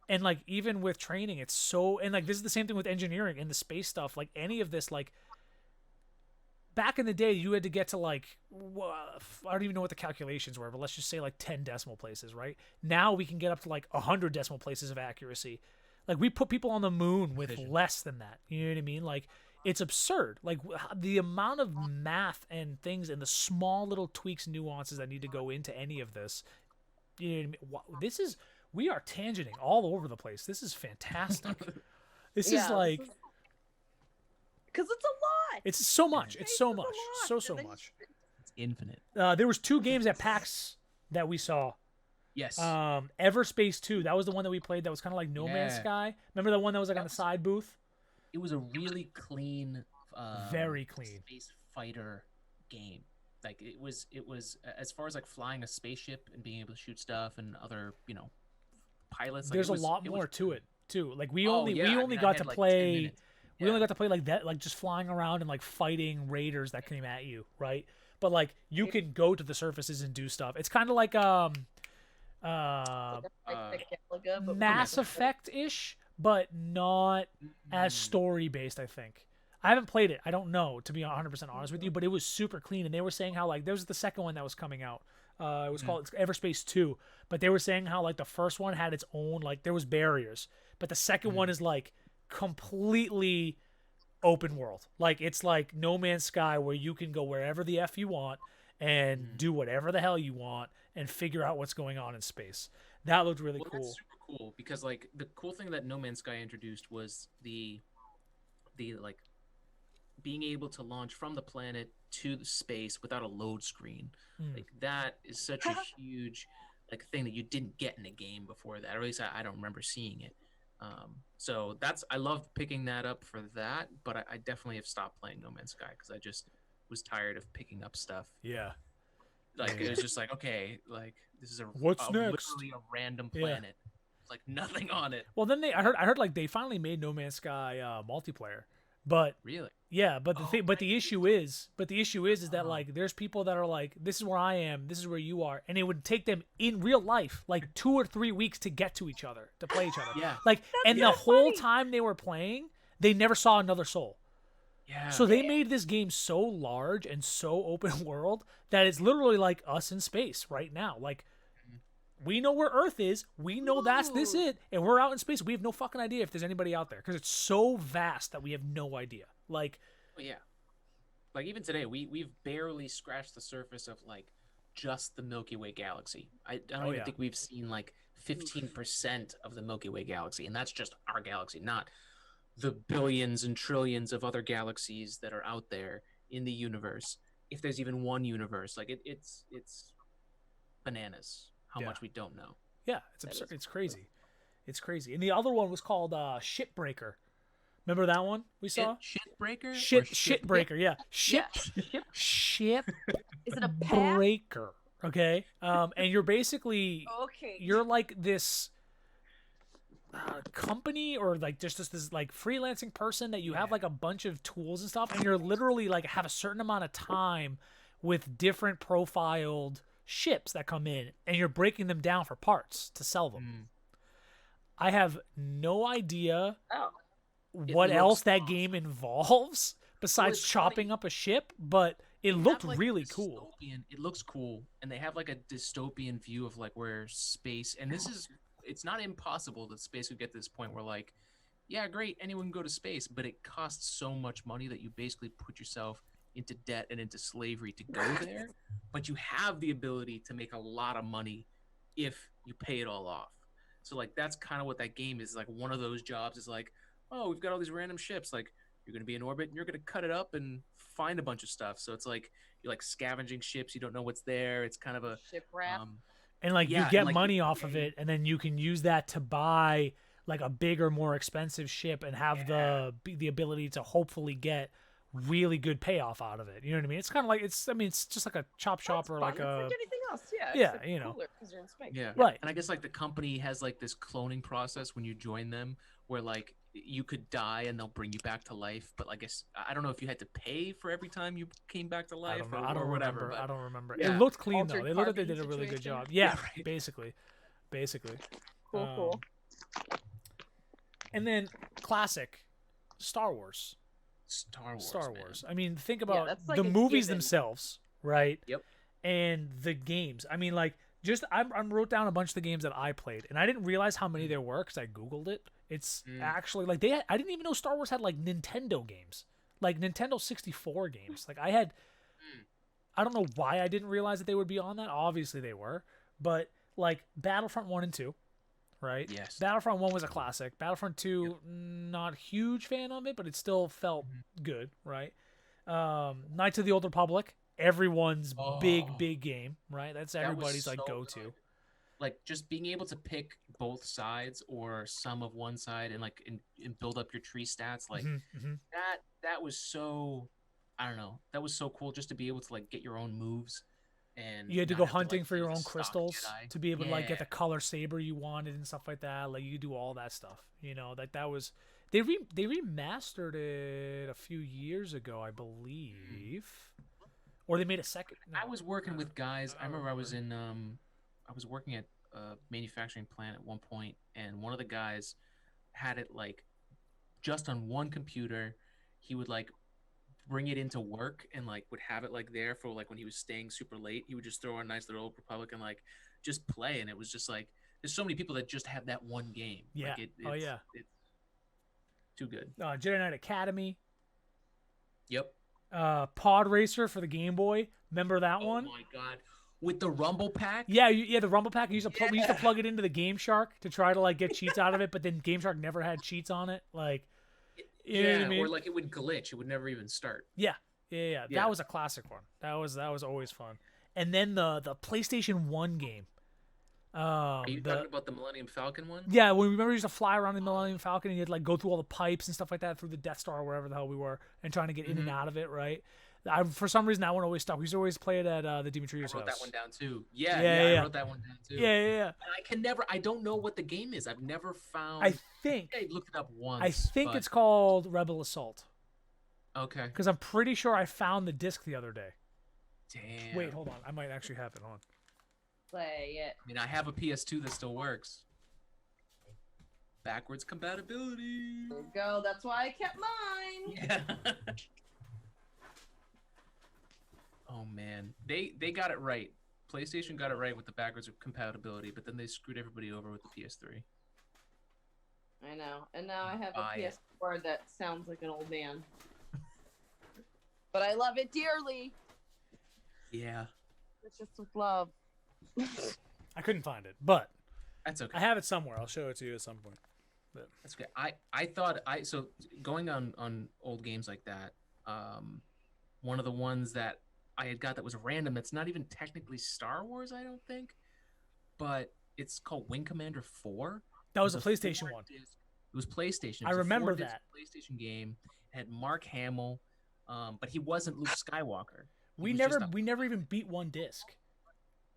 and like even with training, it's so, and like this is the same thing with engineering and the space stuff. Like any of this, like back in the day, you had to get to like I don't even know what the calculations were, but let's just say like 10 decimal places, right? Now we can get up to like 100 decimal places of accuracy. Like we put people on the moon with Precision. less than that. You know what I mean? Like it's absurd. Like the amount of math and things and the small little tweaks and nuances that need to go into any of this. You know what I mean? This is, we are tangenting all over the place. This is fantastic. This is like, because it's a lot. it's so much. It's Space so is a much. lot, So and then much. It's infinite. There was 2 games at PAX that we saw. Yes. Everspace 2. That was the one that we played. That was kind of like No Man's Yeah. Sky. Remember the one that was like on the side booth? It was a really clean, Very clean. space fighter game. Like it was as far as like flying a spaceship and being able to shoot stuff and other pilots. Like, There's it was- a lot it more was to it too. Like we Oh, only yeah, we I only mean, I got had, to like, 10 play. minutes. We only Yeah. got to play like that, like just flying around and like fighting raiders that came at you, right? But like you can go to the surfaces and do stuff. It's kind of like Like Galaga, but Mass Effect ish, but not as story based. I think I haven't played it. I don't know, to be 100% honest with you. But it was super clean, and they were saying how like there was the second one that was coming out. It was called Everspace 2, but they were saying how like the first one had its own, like there was barriers, but the second one is like completely open world. Like it's like No Man's Sky, where you can go wherever the F you want and do whatever the hell you want and figure out what's going on in space. That looked really Well, cool. that's super cool because like the cool thing that No Man's Sky introduced was the like being able to launch from the planet to the space without a load screen, Mm. like that is such a huge like thing that you didn't get in a game before that. Or at least I don't remember seeing it. So I loved picking that up for that, but I definitely have stopped playing No Man's Sky because I just was tired of picking up stuff. Yeah. Like Yeah. it was just like, okay, like this is What's next? literally a random Yeah. planet. Like nothing on it. Well, then I heard like they finally made No Man's Sky multiplayer, but Really? yeah, but the issue is that Oh. like there's people that are like, this is where I am, this is where you are, and it would take them in real life like 2 or 3 weeks to get to each other, to play each other. Yeah. Like, and the kinda whole funny. time they were playing, they never saw another soul. Yeah. So they made this game so large and so open world that it's literally like us in space right now. Like, we know where Earth is. We know that's this Ooh. it, and we're out in space. We have no fucking idea if there's anybody out there because it's so vast that we have no idea. Like, Oh, yeah. Like even today, we've barely scratched the surface of like just the Milky Way galaxy. I don't Oh, even yeah. think we've seen like 15% of the Milky Way galaxy, and that's just our galaxy, not the billions and trillions of other galaxies that are out there in the universe. If there's even one universe, like it's bananas how Yeah. much we don't know. yeah, it's That absurd. is It's crazy. It's crazy. And the other one was called Shipbreaker. Remember that one we saw? Shitbreaker? Shitbreaker. Yeah, ship Is it a path? breaker. Okay. And you're basically Okay. you're like this company or like just this like freelancing person that you have Yeah. like a bunch of tools and stuff, and you're literally like have a certain amount of time with different profiled ships that come in, and you're breaking them down for parts to sell them. Mm. I have no idea Oh. what looks else that awesome. game involves besides it's chopping funny. up a ship, but it They looked have, like, really cool. It looks cool, and they have like a dystopian view of like where space. And it's not impossible that space would get to this point where like, yeah, great, anyone can go to space, but it costs so much money that you basically put yourself into debt and into slavery to go there. But you have the ability to make a lot of money if you pay it all off. So like that's kind of what that game is. Like one of those jobs is like, oh, we've got all these random ships. Like you're going to be in orbit and you're going to cut it up and find a bunch of stuff. So it's like you're like scavenging ships. You don't know what's there. It's kind of a Ship wrap. And like yeah, you and, get like, money off of it, and then you can use that to buy like a bigger, more expensive ship and have the ability to hopefully get really good payoff out of it. You know what I mean? It's kind of like it's just like a chop shop That's or fun. like It's a like anything else. Yeah. yeah, except you know. cooler 'cause you're in space. yeah. Right. And I guess like the company has like this cloning process when you join them where like you could die and they'll bring you back to life. But I guess I don't know if you had to pay for every time you came back to I life don't know. or, I don't or whatever. remember. but- I don't remember. yeah. It looked clean Altered though. They looked like they carbon did a really good situation. job. Yeah, Yeah, right. basically. Cool. Cool. And then classic Star Wars. Star Wars. Star man. Wars. I mean, think about that's like the a movies given. themselves, right? Yep. And the games. I mean, like, just I wrote down a bunch of the games that I played, and I didn't realize how many there were because I googled it. It's actually like I didn't even know Star Wars had like Nintendo games, like Nintendo 64 games. Like I don't know why I didn't realize that they would be on that. Obviously they were, but like Battlefront 1 and 2. Right? Yes. Battlefront 1 was a classic. Battlefront 2, not a huge fan of it, but it still felt good, right? Knights of the Old Republic, everyone's big game, right? That's That was everybody's like so go-to. good. Like just being able to pick both sides or some of one side and like and build up your tree stats, like that was so, I don't know, that was so cool just to be able to like get your own moves. And You had to not go have hunting like, for your use own a stock crystals Jedi. to be able to like get the Yeah. color saber you wanted and stuff like that. Like you could do all that stuff, you know. Like that was they remastered it a few years ago, I believe, or they made a second. No. I was working with guys. I remember I was working at a manufacturing plant at one point, and one of the guys had it like just on one computer. He would like bring it into work and like would have it like there for like when he was staying super late. He would just throw on Nice Little Old Republic and like just play, and it was just like there's so many people that just have that one game. Yeah. Like, Oh, yeah. It's too good. Jedi Knight Academy, Yep. Pod Racer for the Game Boy. Remember that one? Oh my god. With the Rumble Pack? Yeah, the Rumble Pack. We used to plug it into the Game Shark to try to like get cheats out of it, but then Game Shark never had cheats on it. Like, You know what I mean? or like it would glitch. It would never even start. Yeah. Yeah. That was a classic one. That was always fun. And then the PlayStation 1 game. Are you talking about the Millennium Falcon one? Yeah, when we remember we used to fly around in the Millennium Falcon and you'd like go through all the pipes and stuff like that through the Death Star or wherever the hell we were and trying to get in and out of it, right? For some reason that one always stuck. We used to always play it at the Demetrius I wrote house. that one down too. I wrote that one down too. Yeah. And I don't know what the game is. I've never found. I think I looked it up once. I think it's called Rebel Assault. Okay. Because I'm pretty sure I found the disc the other day. Damn. Wait, hold on. I might actually have it on. Play it. I mean, I have a PS2 that still works. Backwards compatibility. There you go. That's why I kept mine. Yeah. Oh man, they got it right. PlayStation got it right with the backwards compatibility, but then they screwed everybody over with the PS3. I know. And now I have a Buy it. PS4 that sounds like an old man. But I love it dearly. Yeah. It's just with love. I couldn't find it, but That's okay. I have it somewhere. I'll show it to you at some point. But That's okay. I thought so going on old games like that, one of the ones that I had got that was random, that's not even technically Star Wars, I don't think, but it's called Wing Commander 4. that was a It PlayStation 1. It was PlayStation. It I was a remember 4-disc that. PlayStation game. It had Mark Hamill, but he wasn't Luke Skywalker. We was just never even beat one disc.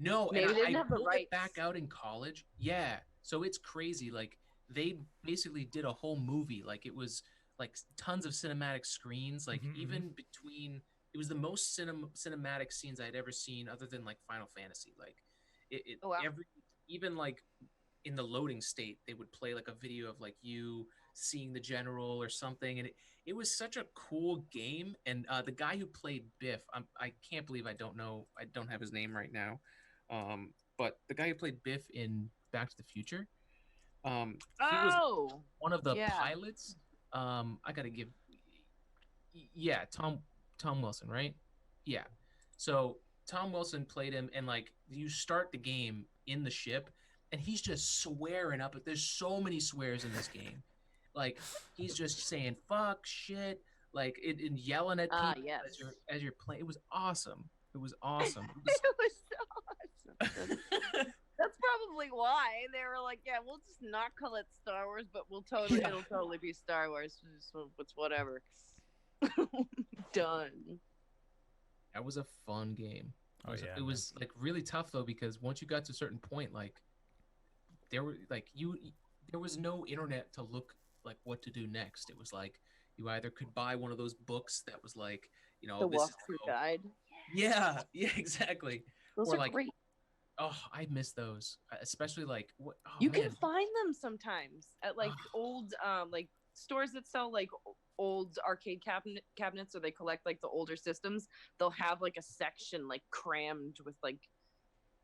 No, Maybe and they didn't I have the pulled it rights. back out in college. Yeah, so it's crazy. Like they basically did a whole movie. Like it was like tons of cinematic screens. Like Mhm, even between, it was the most cinematic scenes I'd ever seen, other than like Final Fantasy. Like Oh, wow. even like in the loading state, they would play like a video of like you seeing the general or something, and it was such a cool game. And the guy who played Biff, I can't believe I don't have his name right now. But the guy who played Biff in Back to the Future, he was one of the pilots. I gotta give, yeah, Tom Wilson, right? Yeah. So Tom Wilson played him, and like you start the game in the ship, and he's just swearing up. There's so many swears in this game. Like he's just saying "fuck," "shit," like and yelling at people yes. as you're playing. It was awesome. It was awesome. It was so awesome. That's probably why they were like, yeah, we'll just not call it Star Wars, but it'll totally be Star Wars. It's whatever. Done. That was a fun game. Oh, yeah, It was like really tough though, because once you got to a certain point, like there was no internet to look like what to do next. It was like you either could buy one of those books that was like, The this is walkthrough guide. Yeah, exactly. Those Or are like, great. oh, I miss those, especially like what. Oh, You man. can find them sometimes at like old like stores that sell like old arcade cabinets, or they collect like the older systems. They'll have like a section like crammed with like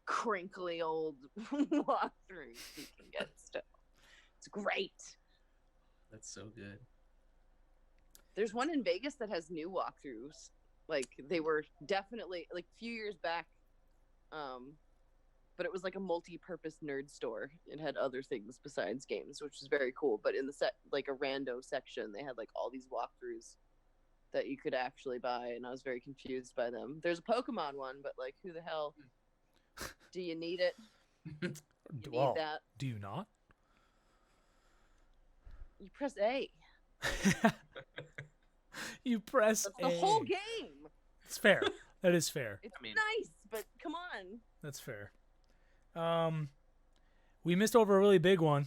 crinkly old walkthroughs you can get stuff. It's great. That's so good. There's one in Vegas that has new walkthroughs. Like they were definitely like a few years back. But it was like a multi-purpose nerd store. It had other things besides games, which was very cool. But in the like a rando section, they had like all these walkthroughs that you could actually buy, and I was very confused by them. There's a Pokemon one, but like, who the hell? Do you need it? You need that? Do you not? You press A. You press That's A. the whole game. It's fair. That is fair. It's nice, but come on. That's fair. We missed over a really big one.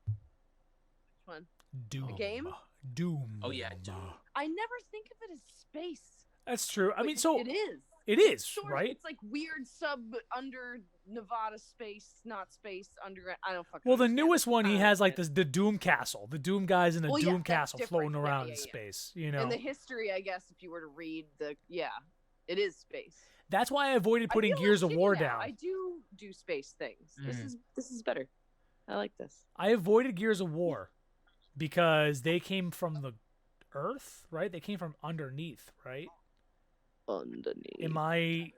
Which one? Doom. A game? Doom. Oh yeah, Doom. I never think of it as space. That's true. I But mean, so it is. it is, Sort of, right? It's like weird under Nevada space, not space underground. I don't fucking. Well, the understand newest it. one, he I don't has like understand the Doom Castle. The Doom guys in a Well, yeah, Doom that's Castle different. floating Yeah, around yeah, in yeah. space. it. And the history, I guess, if you were to read it is space. That's why I avoided I putting feel Gears of shitty War now. down. I do space things. This is better. I like this. I avoided Gears of War because they came from the Earth, right? They came from underneath, right? Underneath. I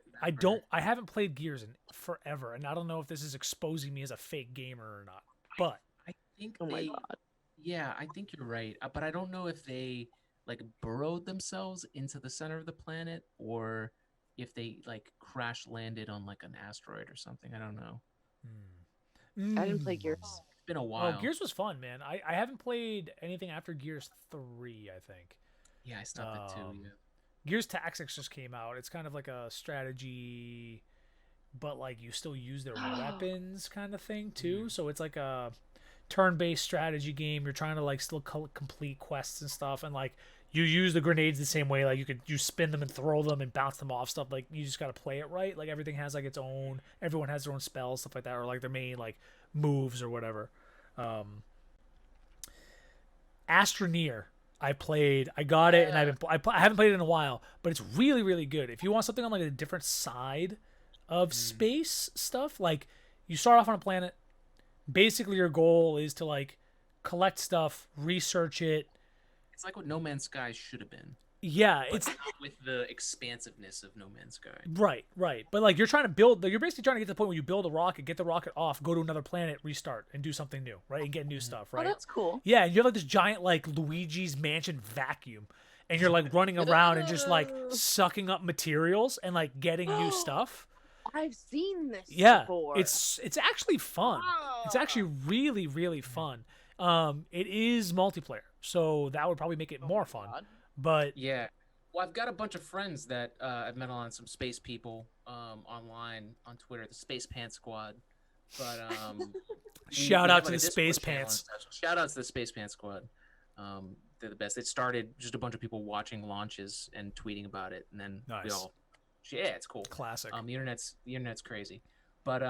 haven't played Gears in forever, and I don't know if this is exposing me as a fake gamer or not. But I think Oh my they, god. Yeah, I think you're right. But I don't know if they like burrowed themselves into the center of the planet or if they like crash landed on like an asteroid or something. I don't know. I didn't play Mm. Gears. It's been a Oh, while. Gears was fun, man. I haven't played anything after Gears 3, I think. Yeah, I stopped at two. Yeah. Gears Tactics just came out. It's kind of like a strategy, but like you still use their weapons kind of thing too. So it's like a turn-based strategy game. You're trying to like still complete quests and stuff, and like you use the grenades the same way. Like you spin them and throw them and bounce them off stuff. Like you just gotta play it right. Like everything has like its own. Everyone has their own spells, stuff like that, or like their main like moves or whatever. Astroneer. I played. I got it, and I haven't played it in a while, but it's really really good. If you want something on like a different side of space stuff, like you start off on a planet. Basically, your goal is to like collect stuff, research it. It's like what No Man's Sky should have been, Yeah, but it's not with the expansiveness of No Man's Sky. right. But like you're trying to build. You're basically trying to get to the point where you build a rocket, get the rocket off, go to another planet, restart, and do something new, right? And get new stuff, Oh, right? that's cool. Yeah, and you have like this giant like Luigi's Mansion vacuum, and you're like running around and just like sucking up materials and like getting new stuff. I've seen this Yeah, before. it's actually fun. It's actually really really fun. It is multiplayer, so that would probably make it more fun. God. But Yeah. Well, I've got a bunch of friends that I've met on some space people online on Twitter, the Space Pants Squad. But shout we out have, to like, the a Discord Space channel and Pants. stuff. Shout out to the Space Pants Squad. They're the best. It started just a bunch of people watching launches and tweeting about it, and then we Nice. all, yeah, it's cool. Classic. The internet's crazy, but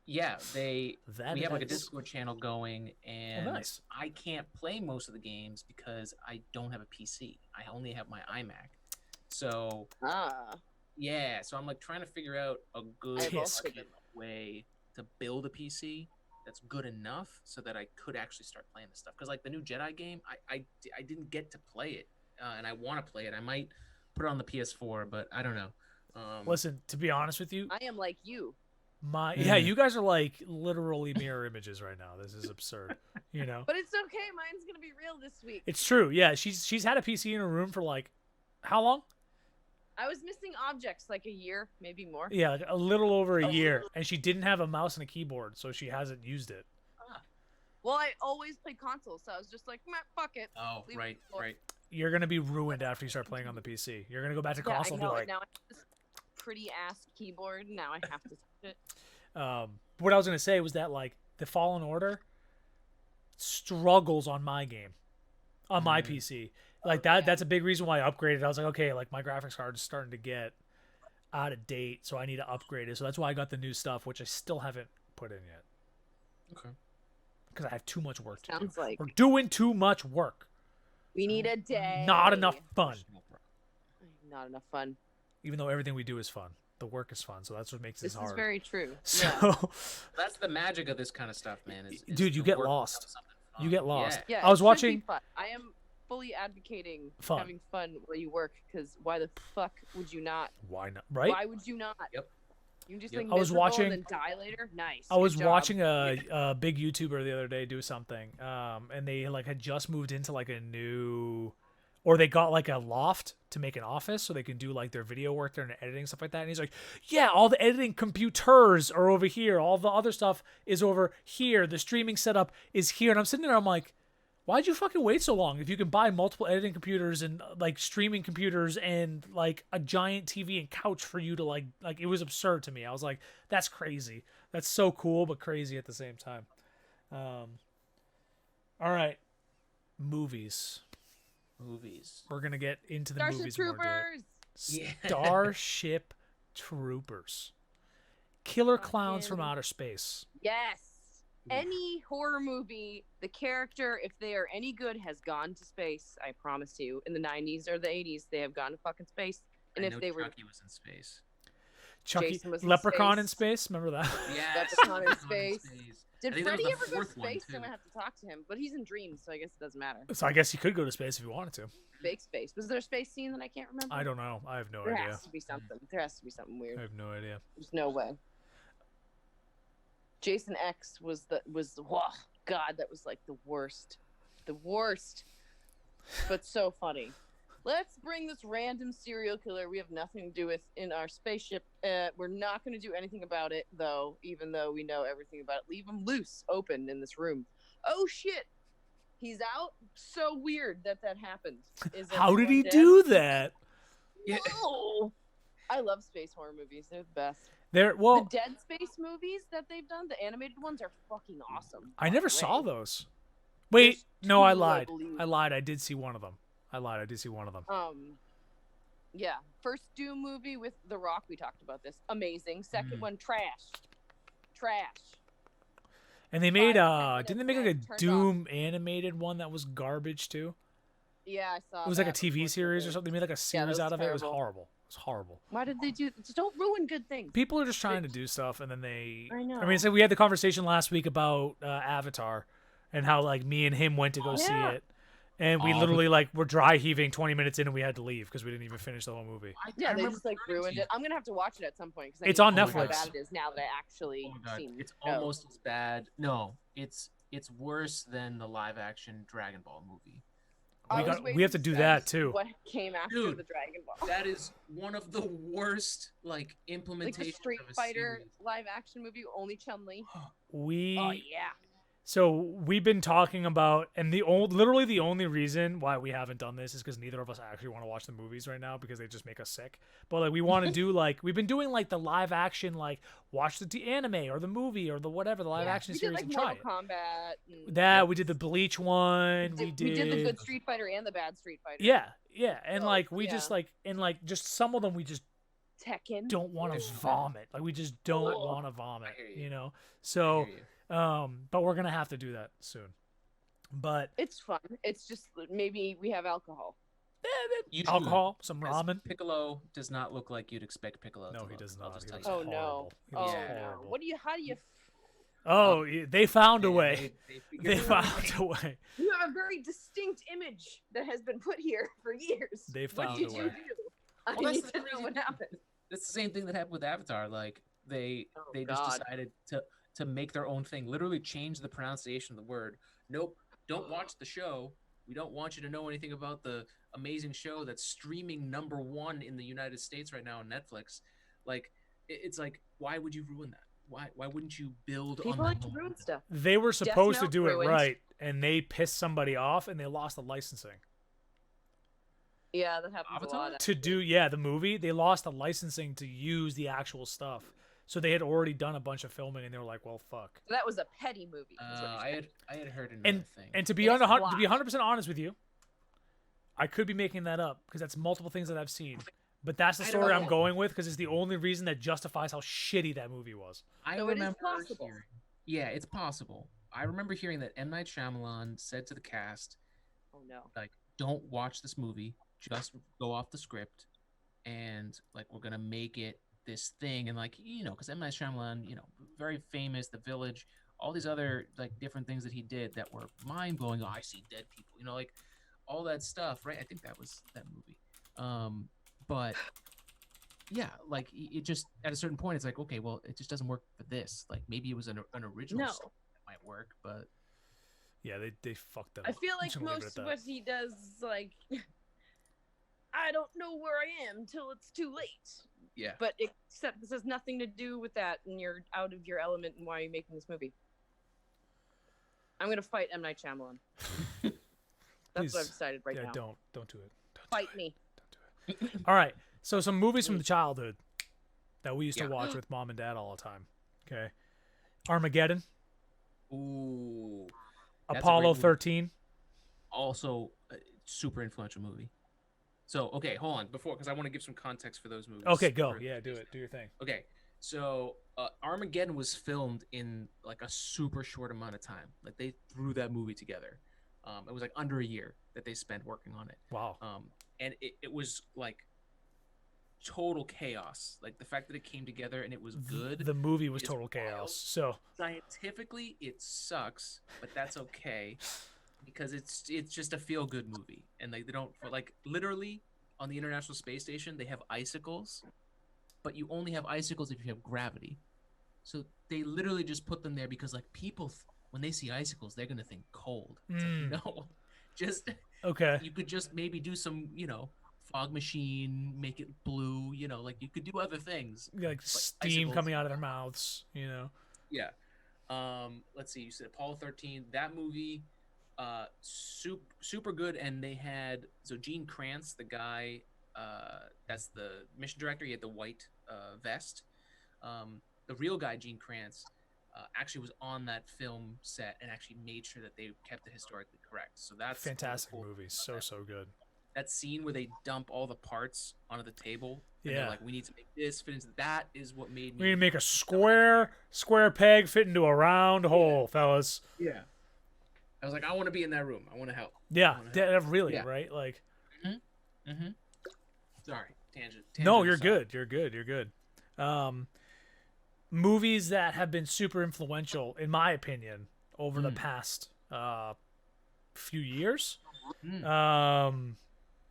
yeah, we have like a Discord channel going, and nice. I can't play most of the games because I don't have a PC. I only have my iMac. So yeah, so I'm like trying to figure out a good Tisk. way to build a PC that's good enough so that I could actually start playing this stuff. Because like the new Jedi game, I didn't get to play it, and I want to play it. I might put it on the PS4, but I don't know. Listen, to be honest with you, I am like you. you guys are like literally mirror images right now. This is absurd, you know. But it's okay. Mine's gonna be real this week. It's true. Yeah, she's had a PC in her room for like how long? I was missing objects like a year, maybe more. Yeah, like a little over a year, and she didn't have a mouse and a keyboard, so she hasn't used it. Well, I always played consoles, so I was just like, meh, fuck it. Oh, Leave right, it right. You're gonna be ruined after you start playing on the PC. You're gonna go back to Yeah, console I and know. be like, Now I have this pretty ass keyboard. Now I have to touch it. what I was gonna say was that like the Fallen Order struggles on my game, on my PC. Like that's a big reason why I upgraded. I was like, okay, like my graphics card is starting to get out of date, so I need to upgrade it. So that's why I got the new stuff, which I still haven't put in yet. Okay. Because I have too much work to do. Sounds like We're doing too much work. we need a day. Not enough fun. Not enough fun. Even though everything we do is fun. The work is fun, so that's what makes This this hard. is very true. So, Yeah. That's the magic of this kind of stuff, man. Is dude, you the get work lost. becomes something fun. You get lost. Yeah. Yeah, I was it should be watching. fun. I am fully advocating Fun. having fun while you work, because why the fuck would you not? Why not? Right? Why would you not? Yep. You can just Yep. think I was miserable watching- and then die later. Nice. I was Good job. watching a big YouTuber the other day do something, and they like had just moved into like a new, or they got like a loft to make an office so they can do like their video work there and editing stuff like that. And he's like, yeah, all the editing computers are over here, all the other stuff is over here, the streaming setup is here. And I'm sitting there, I'm like, why'd you fucking wait so long if you can buy multiple editing computers and like streaming computers and like a giant TV and couch for you to like it was absurd to me. I was like, that's crazy. That's so cool but crazy at the same time. All right, movies. We're gonna get into the Starship movies more. Troopers. Yeah. Starship Troopers. Killer clowns from Fucking- outer space. Yes. Any horror movie, the character, if they are any good, has gone to space. I promise you. In the 90s or the 80s, they have gone to fucking space. And I if know they were Chucky was in space. Chucky, Jason was in Leprechaun in space. space. Remember that? Yeah. Leprechaun in space. I Did think that was Freddy the ever go to fourth one, space? too. I'm gonna have to talk to him, but he's in dreams, so I guess it doesn't matter. So I guess he could go to space if he wanted to. Fake space. Was there a space scene that I can't remember? I don't know. I have no There idea. has to be something. There has to be something weird. I have no idea. There's no way. Jason X was the oh, God, that was like the worst. The worst, but so funny. Let's bring this random serial killer we have nothing to do with in our spaceship. We're not going to do anything about it, though, even though we know everything about it. Leave him loose, open in this room. Oh, shit. He's out? So weird that happened. How did he dead? do that? Yeah. Oh, I love space horror movies. They're the best. Well, the Dead Space movies that they've done, the animated ones, are fucking awesome. I never By the saw way. those. Wait, There's no, I two, lied. believe. I lied. I did see one of them. I did see one of them. Yeah. First Doom movie with The Rock, we talked about this. Amazing. Second one, trash. And they made Five, 10 didn't they make like minutes, a turned Doom animated one that was garbage too? Yeah, I saw. It was like a that TV series or unfortunately. something. They made like a series that out was of it. It was terrible. horrible. It was horrible. Why did they do? Just don't ruin good things. People are just trying to do stuff, and then they. I know. I mean, so we had the conversation last week about Avatar, and how like me and him went to go see Yeah. it, and we Oh, literally like were dry heaving 20 minutes in, and we had to leave because we didn't even finish the whole movie. Yeah, they remember just like turning to ruined you. it. I'm gonna have to watch it at some point because It's on how Netflix. bad it is now that I actually Oh my God. seen. It's Oh. almost as bad. No, it's worse than the live action Dragon Ball movie. I was we waiting have to do that, see too. What came after Dude, the Dragon Ball? That is one of the worst like Like implementations the Street of a Fighter series. live action movie, only Chun Li. We Oh yeah. So we've been talking about, and literally the only reason why we haven't done this is because neither of us actually want to watch the movies right now because they just make us sick. But like we want to do like we've been doing like the live action, like watch the anime or the movie or the whatever the live action we series did, and like, try Mortal it. Kombat. And That we did the Bleach one. we did the good Street Fighter and the bad Street Fighter. Yeah, and So, like we yeah. just like just some of them we just Tekken. don't want to There's- vomit. Like we just don't Oh. want to vomit. I hear you. You know. I So. hear you. But we're gonna have to do that soon. But It's fun. It's just maybe we have alcohol. You should. alcohol, some Because ramen. Piccolo does not look like you'd expect Piccolo. No, to he look. does I'll not. just He tell looks you Oh that. no. horrible. He Oh looks Yeah. no. horrible. How do you? Oh, they found a Yeah, way. figured They it out. found a way. You have a very distinct image that has been put here for years. They What found did a you way. do? I Well, that's need the to know crazy what thing. happened. It's the same thing that happened with Avatar. Like they Oh, just God. decided to make their own thing. Literally change the pronunciation of the word. Nope, don't watch the show. We don't want you to know anything about the amazing show that's streaming #1 in the United States right now on Netflix. Like it's like, why would you ruin that? Why wouldn't you build on People that like to ruin momentum? stuff. They were supposed to Note do it ruined. right, and they pissed somebody off, and they lost the licensing Yeah, that happens Avatar? a lot. to do. The movie. They lost the licensing to use the actual stuff, so they had already done a bunch of filming, and they were like, "Well, fuck." That was a petty movie. is what you're saying. I had heard another thing. And to be It's 100% honest with you, I could be making that up because that's multiple things that I've seen. But that's the I story don't I'm know. going with because it's the only reason that justifies how shitty that movie was. I So it is remember possible. hearing. Yeah, it's possible. I remember hearing that M. Night Shyamalan said to the cast, Oh no. like, don't watch this movie. Just go off the script, and like we're gonna make it this thing. And like because M. Night Shyamalan, very famous, The Village, all these other like different things that he did that were mind blowing. Oh, I see dead people. Like all that stuff, right? I think that was that movie. But yeah, like it just at a certain point, it's like, okay, well, it just doesn't work for this. Like maybe it was an original No. story that might work, but Yeah, they fucked that I up. feel I'm like just gonna leave it most at of that. what he does, like, I don't know where I am till it's too late. yeah. But except this has nothing to do with that, and you're out of your element. And why are you making this movie? I'm gonna fight M. Night Shyamalan. That's Please. what I've decided right Yeah, now. don't do it. Don't Fight do it. me. Don't do it. All right. So some movies from the childhood that we used to Yeah. watch with mom and dad all the time. Okay. Armageddon, Ooh. That's a Apollo great movie. 13. Also a super influential movie. So okay, hold on because I want to give some context for those movies. Okay, go. For- Yeah, do it. Do your thing. Okay, so Armageddon was filmed in like a super short amount of time. Like they threw that movie together. It was like under a year that they spent working on it. Wow. And it was like total chaos. Like the fact that it came together and it was good. The movie was is total wild. chaos. So Scientifically, it sucks, but that's okay because it's just a feel good movie. And like they don't like literally on the International Space Station they have icicles, but you only have icicles if you have gravity. So they literally just put them there because like people when they see icicles, they're gonna think cold. It's like, no, just Okay. you could just maybe do some, fog machine, make it blue, like you could do other things, Like but steam icicles, coming out of their mouths, you know. yeah. Let's see, you said Apollo 13, that movie, super good. And they had, so Gene Kranz, the guy, that's the mission director, he had the white vest. The real guy, Gene Kranz, actually was on that film set and actually made sure that they kept it historically correct. So that's one of the Fantastic cool movie. things So about so good. that scene where they dump all the parts onto the table, and they're Yeah. like, "We need to make this fit into that." Is what made We need me to make a square peg fit into a round hole, fellas. Yeah. I was like, I want to be in that room. I want to help. Yeah, I want to help. really, Yeah. right? Like, Mm-hmm. Sorry, tangent. no, you're aside. good. You're good. You're good. Movies that have been super influential, in my opinion, over the past few years.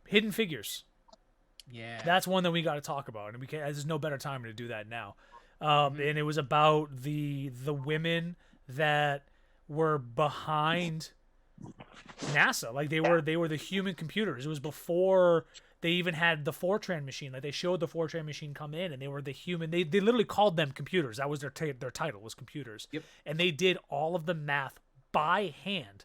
Hidden Figures. Yeah. That's one that we got to talk about, and we can. There's no better time to do that now. And it was about the women that were behind NASA. Like they were the human computers. It was before they even had the Fortran machine. Like they showed the Fortran machine come in, and they were the human. They literally called them computers. That was their title, was computers. Yep. And they did all of the math by hand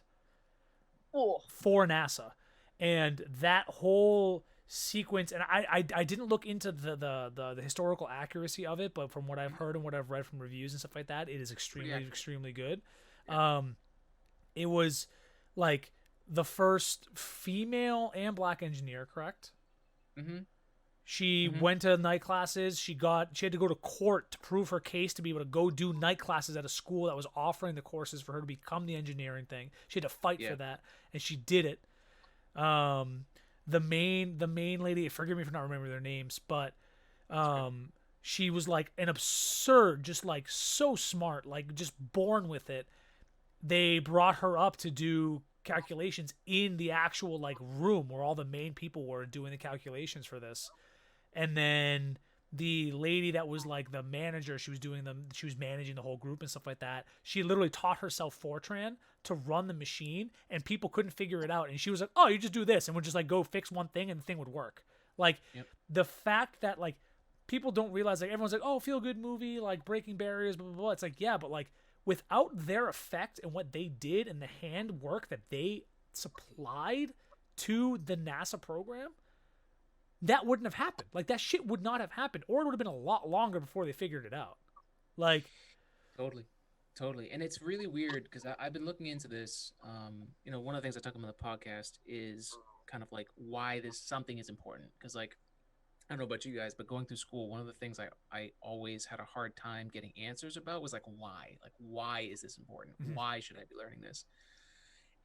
for NASA, and that whole sequence. And I didn't look into the historical accuracy of it, but from what I've heard and what I've read from reviews and stuff like that, it is extremely good. Yeah. It was like the first female and black engineer, correct? Mm-hmm. She went to night classes. She had to go to court to prove her case to be able to go do night classes at a school that was offering the courses for her to become the engineering thing. She had to fight for that, and she did it. The main lady, forgive me for not remembering their names, but she was like an absurd, just like so smart, like just born with it. They brought her up to do calculations in the actual like room where all the main people were doing the calculations for this. And then the lady that was like the manager, she was managing the whole group and stuff like that. She literally taught herself Fortran to run the machine, and people couldn't figure it out. And she was like, "Oh, you just do this," and would just like go fix one thing, and the thing would work. Like the fact that like people don't realize, like everyone's like, "Oh, feel good movie, like breaking barriers, blah blah blah." It's like, yeah, but like without their effect and what they did and the handwork that they supplied to the NASA program, that wouldn't have happened. Like that shit would not have happened, or it would have been a lot longer before they figured it out. Like, totally. And it's really weird because I've been looking into this. One of the things I talk about on the podcast is kind of like why this something is important. Because like, I don't know about you guys, but going through school, one of the things I always had a hard time getting answers about was like why? Like, why is this important? Why should I be learning this?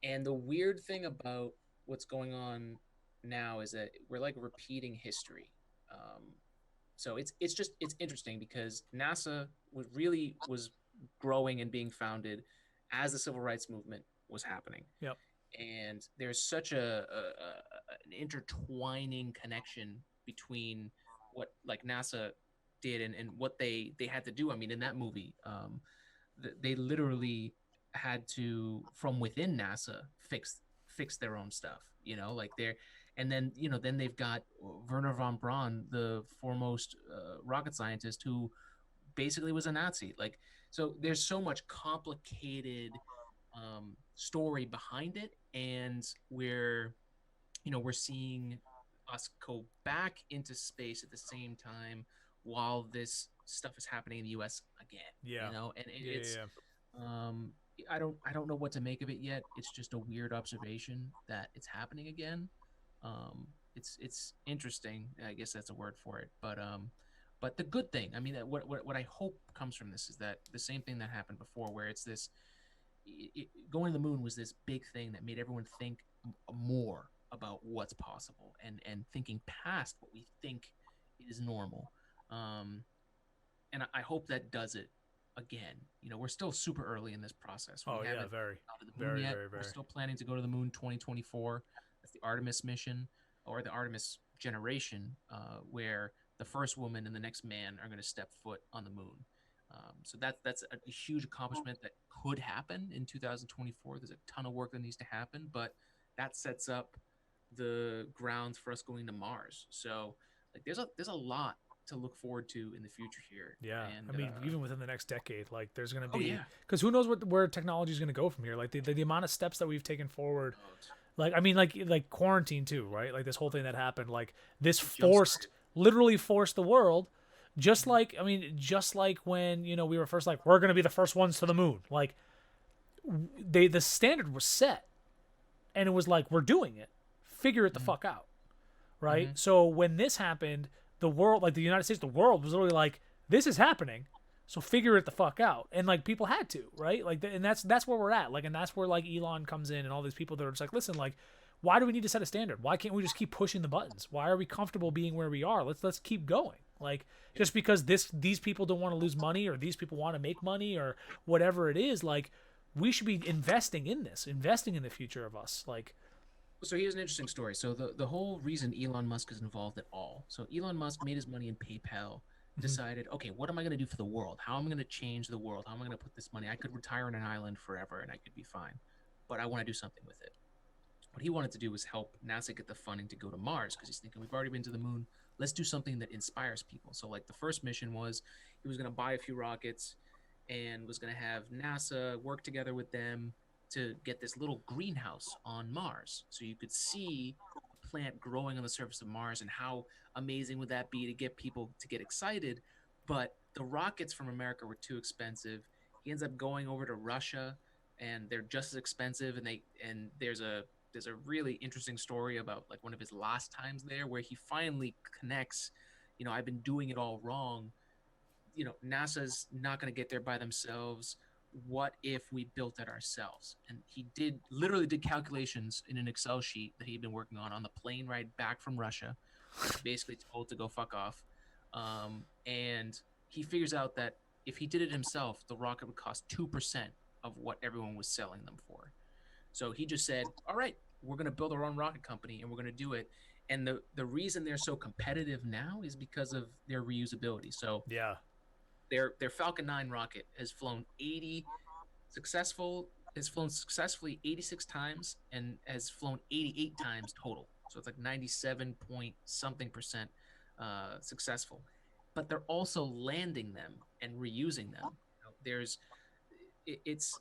And the weird thing about what's going on now is that we're like repeating history. So it's interesting because NASA was growing and being founded as the civil rights movement was happening. Yep. And there's such an intertwining connection between what like NASA did and what they had to do. I mean, in that movie, they literally had to, from within NASA, fix their own stuff. Like they're, and then then they've got Werner von Braun, the foremost rocket scientist, who basically was a Nazi. Like, so there's so much complicated story behind it, and we're seeing us go back into space at the same time while this stuff is happening in the U.S. again. Yeah. And it's I don't know what to make of it yet. It's just a weird observation that it's happening again. It's interesting. I guess that's a word for it. But the good thing, I mean, what I hope comes from this is that the same thing that happened before, where it's this going to the moon was this big thing that made everyone think more about what's possible and thinking past what we think is normal. And I hope that does it again. We're still super early in this process. We haven't very, gone to the moon yet. very. We're still planning to go to the moon 2024. That's the Artemis mission, or the Artemis generation, where the first woman and the next man are going to step foot on the moon. So that's a huge accomplishment that could happen in 2024. There's a ton of work that needs to happen, but that sets up the grounds for us going to Mars. So like there's a lot to look forward to in the future here. Yeah, And I mean, even within the next decade, like there's going to oh be, yeah, because who knows where technology is going to go from here? Like the amount of steps that we've taken forward. oh, Like I mean, like quarantine too, right? Like this whole thing that happened, like this jump-started. literally forced the world. Just like I mean, just like when we were first like we're going to be the first ones to the moon. Like the standard was set, and it was like we're doing it. Figure it the fuck out, right? So when this happened, the world, like the United States, the world was literally like, this is happening, so figure it the fuck out. And like people had to, right? Like, and that's where we're at. Like, and that's where like Elon comes in and all these people that are just like, listen, like, why do we need to set a standard? Why can't we just keep pushing the buttons? Why are we comfortable being where we are? Let's keep going. Like, just because these people don't want to lose money or these people want to make money or whatever it is, like, we should be investing in this, investing in the future of us. Like, So here's an interesting story. So the whole reason Elon Musk is involved at all. So Elon Musk made his money in PayPal, decided, okay, what am I going to do for the world? How am I going to change the world? How am I going to put this money? I could retire on an island forever and I could be fine, but I want to do something with it. What he wanted to do was help NASA get the funding to go to Mars because he's thinking we've already been to the moon. Let's do something that inspires people. So like the first mission was he was going to buy a few rockets and was going to have NASA work together with them to get this little greenhouse on Mars. So you could see a plant growing on the surface of Mars and how amazing would that be to get people to get excited. But the rockets from America were too expensive. He ends up going over to Russia and they're just as expensive. And there's a really interesting story about like one of his last times there where he finally connects, I've been doing it all wrong. NASA's not going to get there by themselves. What if we built it ourselves? And he literally did calculations in an Excel sheet that he'd been working on the plane ride back from Russia, basically told to go fuck off. And he figures out that if he did it himself, the rocket would cost 2% of what everyone was selling them for. So he just said, all right, we're going to build our own rocket company and we're going to do it. And the reason they're so competitive now is because of their reusability. So yeah, their Falcon 9 rocket has flown successfully 86 times and has flown 88 times total. So it's like 97 point something percent successful. But they're also landing them and reusing them. It's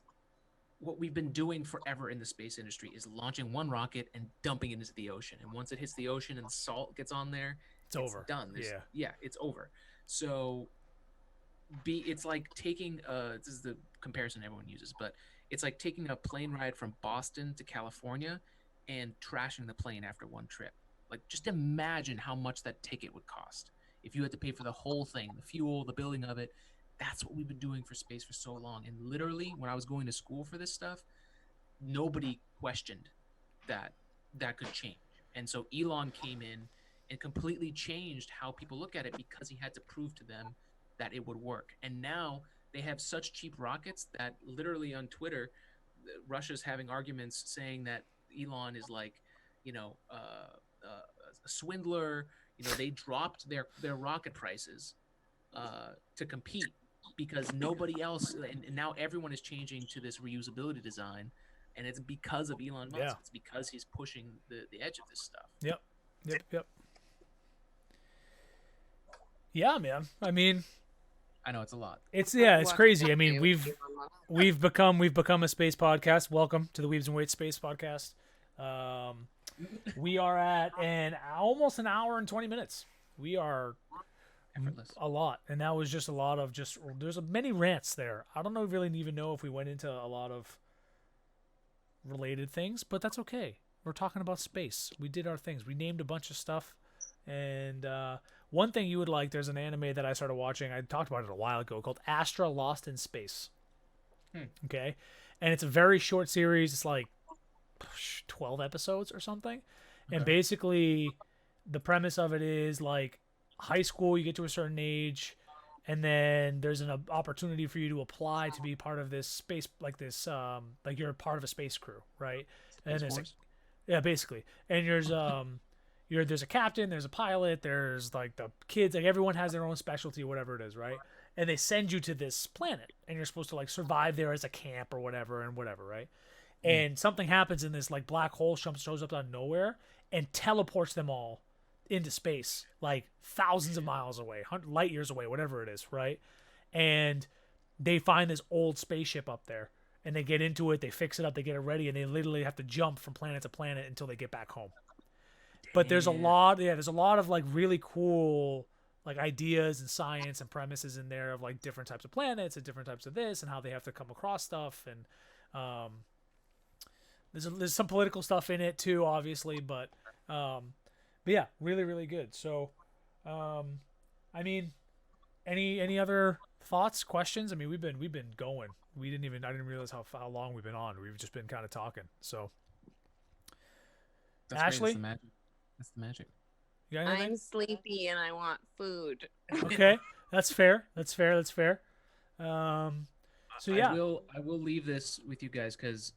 what we've been doing forever in the space industry is launching one rocket and dumping it into the ocean. And once it hits the ocean and the salt gets on there, it's over. Done. Yeah, it's over. So it's like taking this is the comparison everyone uses, but it's like taking a plane ride from Boston to California and trashing the plane after one trip. Like just imagine how much that ticket would cost if you had to pay for the whole thing, the fuel, the building of it. That's what we've been doing for space for so long. And literally when I was going to school for this stuff, nobody questioned that could change. And so Elon came in and completely changed how people look at it because he had to prove to them that it would work. And now they have such cheap rockets that literally on Twitter, Russia's having arguments saying that Elon is like, a swindler. They dropped their rocket prices to compete because nobody else, and now everyone is changing to this reusability design, and it's because of Elon Musk. Yeah. It's because he's pushing the edge of this stuff. Yep. Yeah, man. I mean, I know it's a lot. it's crazy. I mean, we've become a space podcast. Welcome to the Weebs and Weights Space Podcast. We are at almost an hour and 20 minutes. We are Effortless. a lot, and that was just a lot of there's many rants there. I don't really even know if we went into a lot of related things, but that's okay. We're talking about space. We did our things. We named a bunch of stuff. And one thing you would like, there's an anime that I started watching. I talked about it a while ago called Astra Lost in Space. Okay. And it's a very short series. It's like 12 episodes or something. Okay. And basically the premise of it is like high school, you get to a certain age, and then there's an opportunity for you to apply to be part of this space, like this, like you're a part of a space crew, right? And yeah, basically. And there's there's a captain, there's a pilot, there's like the kids, like everyone has their own specialty, whatever it is, right? and they send you to this planet, and you're supposed to like survive there as a camp or whatever, right? And something happens, in this like black hole shows up out of nowhere and teleports them all into space, like thousands of miles away, light years away, whatever it is, right? And they find this old spaceship up there, and they get into it, they fix it up, they get it ready, and they literally have to jump from planet to planet until they get back home. But there's a lot of like really cool like ideas and science and premises in there of like different types of planets and different types of this and how they have to come across stuff, and there's some political stuff in it too, obviously, but yeah, really, really good. So, I mean, any other thoughts, questions? I mean, we've been going. I didn't realize how long we've been on. We've just been kind of talking. So, That's Ashley, great. That's the magic. You got anything? I'm sleepy and I want food. Okay, that's fair. So yeah, I will leave this with you guys because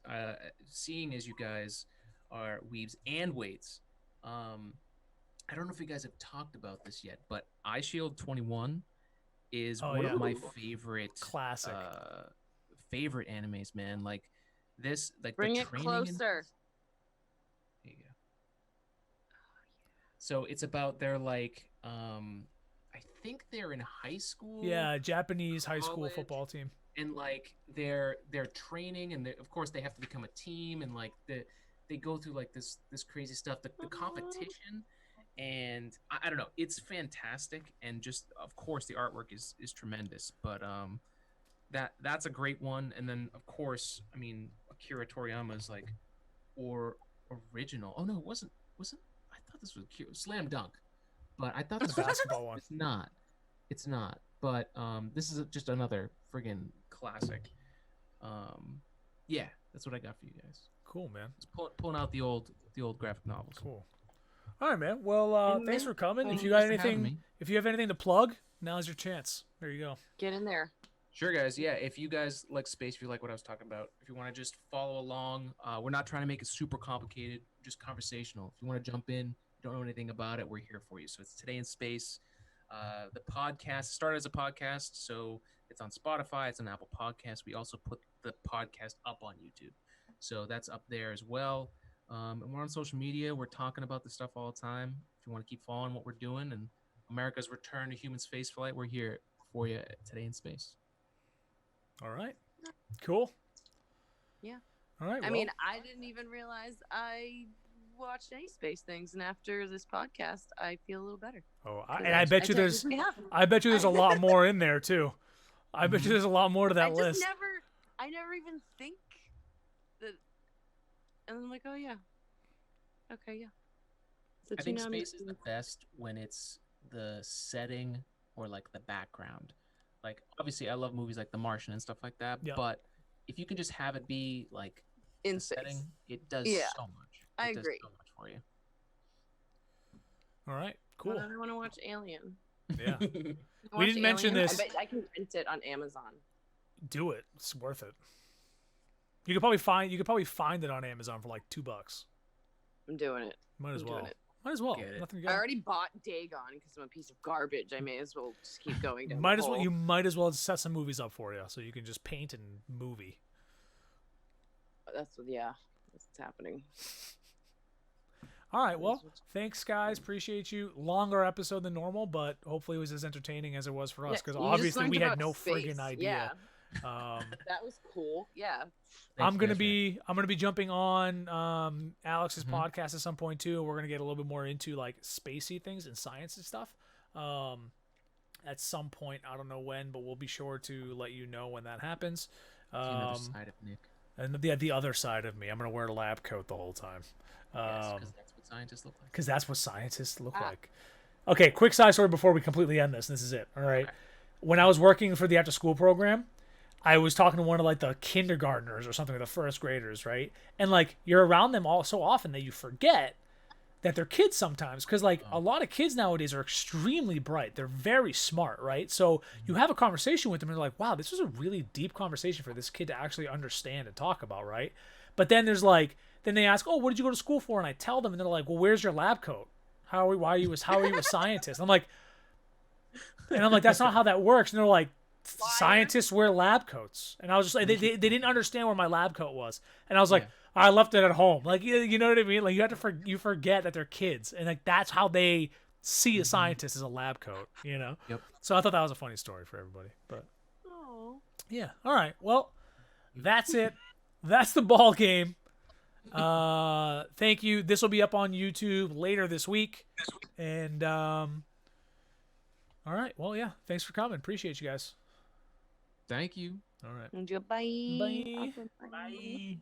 seeing as you guys are weebs and weights, I don't know if you guys have talked about this yet, but Eye Shield 21 is one of my favorite classic favorite animes, man. Like this, like Bring the it training closer. There you go. So it's about their like I think they're in high school. Yeah, Japanese high school college, football team. And like their training, and of course they have to become a team, and like they go through like this crazy stuff. The competition, and I don't know, it's fantastic, and just of course the artwork is tremendous. But that's a great one. And then of course, I mean, Akira Toriyama's like original. Oh no, it wasn't. I thought this was Slam Dunk, but I thought The basketball one. It's not. But this is just another friggin' classic. Yeah, that's what I got for you guys. Cool, man. Just pulling out the old graphic novels. Cool. All right, man. Well, thanks for coming. If you got Thanks for having anything, me. if you have anything to plug, now's your chance. There you go. Get in there. Sure, guys. Yeah, if you guys like space, if you like what I was talking about, if you want to just follow along, we're not trying to make it super complicated, just conversational. If you want to jump in, don't know anything about it, we're here for you. So it's Today in Space. The podcast started as a podcast, so it's on Spotify, it's on Apple Podcasts. We also put the podcast up on YouTube, so that's up there as well. And we're on social media. We're talking about this stuff all the time. If you want to keep following what we're doing and America's return to human spaceflight, we're here for you Today in Space. All right. Cool. Yeah. All right. I mean, I didn't even realize I watched any space things, and after this podcast, I feel a little better. And I bet you there's a lot more in there too. I bet you there's a lot more to that list. I never even think that, and I'm like, oh yeah, okay, yeah. So I think space is the best when it's the setting or like the background. Like obviously, I love movies like The Martian and stuff like that. Yeah. But if you can just have it be like in the space, setting, it does so much. I It agree. does so much for you. All right. Cool. But I want to watch Alien. Yeah. We didn't mention this. I bet I can rent it on Amazon. Do it. It's worth it. You could probably find it on Amazon for like $2. I'm doing it. Might as I'm well. doing it. Might as well. Get it. Nothing to I go. already bought Dagon because I'm a piece of garbage. I may as well just keep going down. Might the as well. hole. You might as well set some movies up for you, so you can just paint and movie. That's what's happening. All right. Well, thanks, guys. Appreciate you. Longer episode than normal, but hopefully it was as entertaining as it was for us, because Yeah, you just obviously learned we had about no space. friggin' idea. That was cool. Yeah. I'm gonna be jumping on Alex's Mhm. podcast at some point too. We're gonna get a little bit more into like spacey things and science and stuff. At some point, I don't know when, but we'll be sure to let you know when that happens. Another side of Nick. And the other side of me, I'm gonna wear a lab coat the whole time. Yes, because that's what scientists look like. Because that's what scientists look like. Okay, quick side story before we completely end this. This is it. All right. Okay. When I was working for the after school program, I was talking to one of like the kindergartners or something, or the first graders, right? And like you're around them all so often that you forget that they're kids sometimes, because like a lot of kids nowadays are extremely bright. They're very smart, right? So you have a conversation with them and they're like, wow, this was a really deep conversation for this kid to actually understand and talk about, right? But then there's like, then they ask, oh, what did you go to school for? And I tell them, and they're like, well, where's your lab coat? How are you a scientist? I'm like, that's not how that works. And they're like, scientists wear lab coats, and I was just like, they didn't understand where my lab coat was, and I was like, Yeah. I left it at home. Like, you know what I mean? Like, you have to you forget that they're kids, and like that's how they see a scientist as a lab coat, you know? Yep. So I thought that was a funny story for everybody. But Oh. yeah, all right. Well, that's it. That's the ball game. Thank you. This will be up on YouTube later this week. And all right. Well, yeah. Thanks for coming. Appreciate you guys. Thank you. All right. Goodbye. Bye. Bye.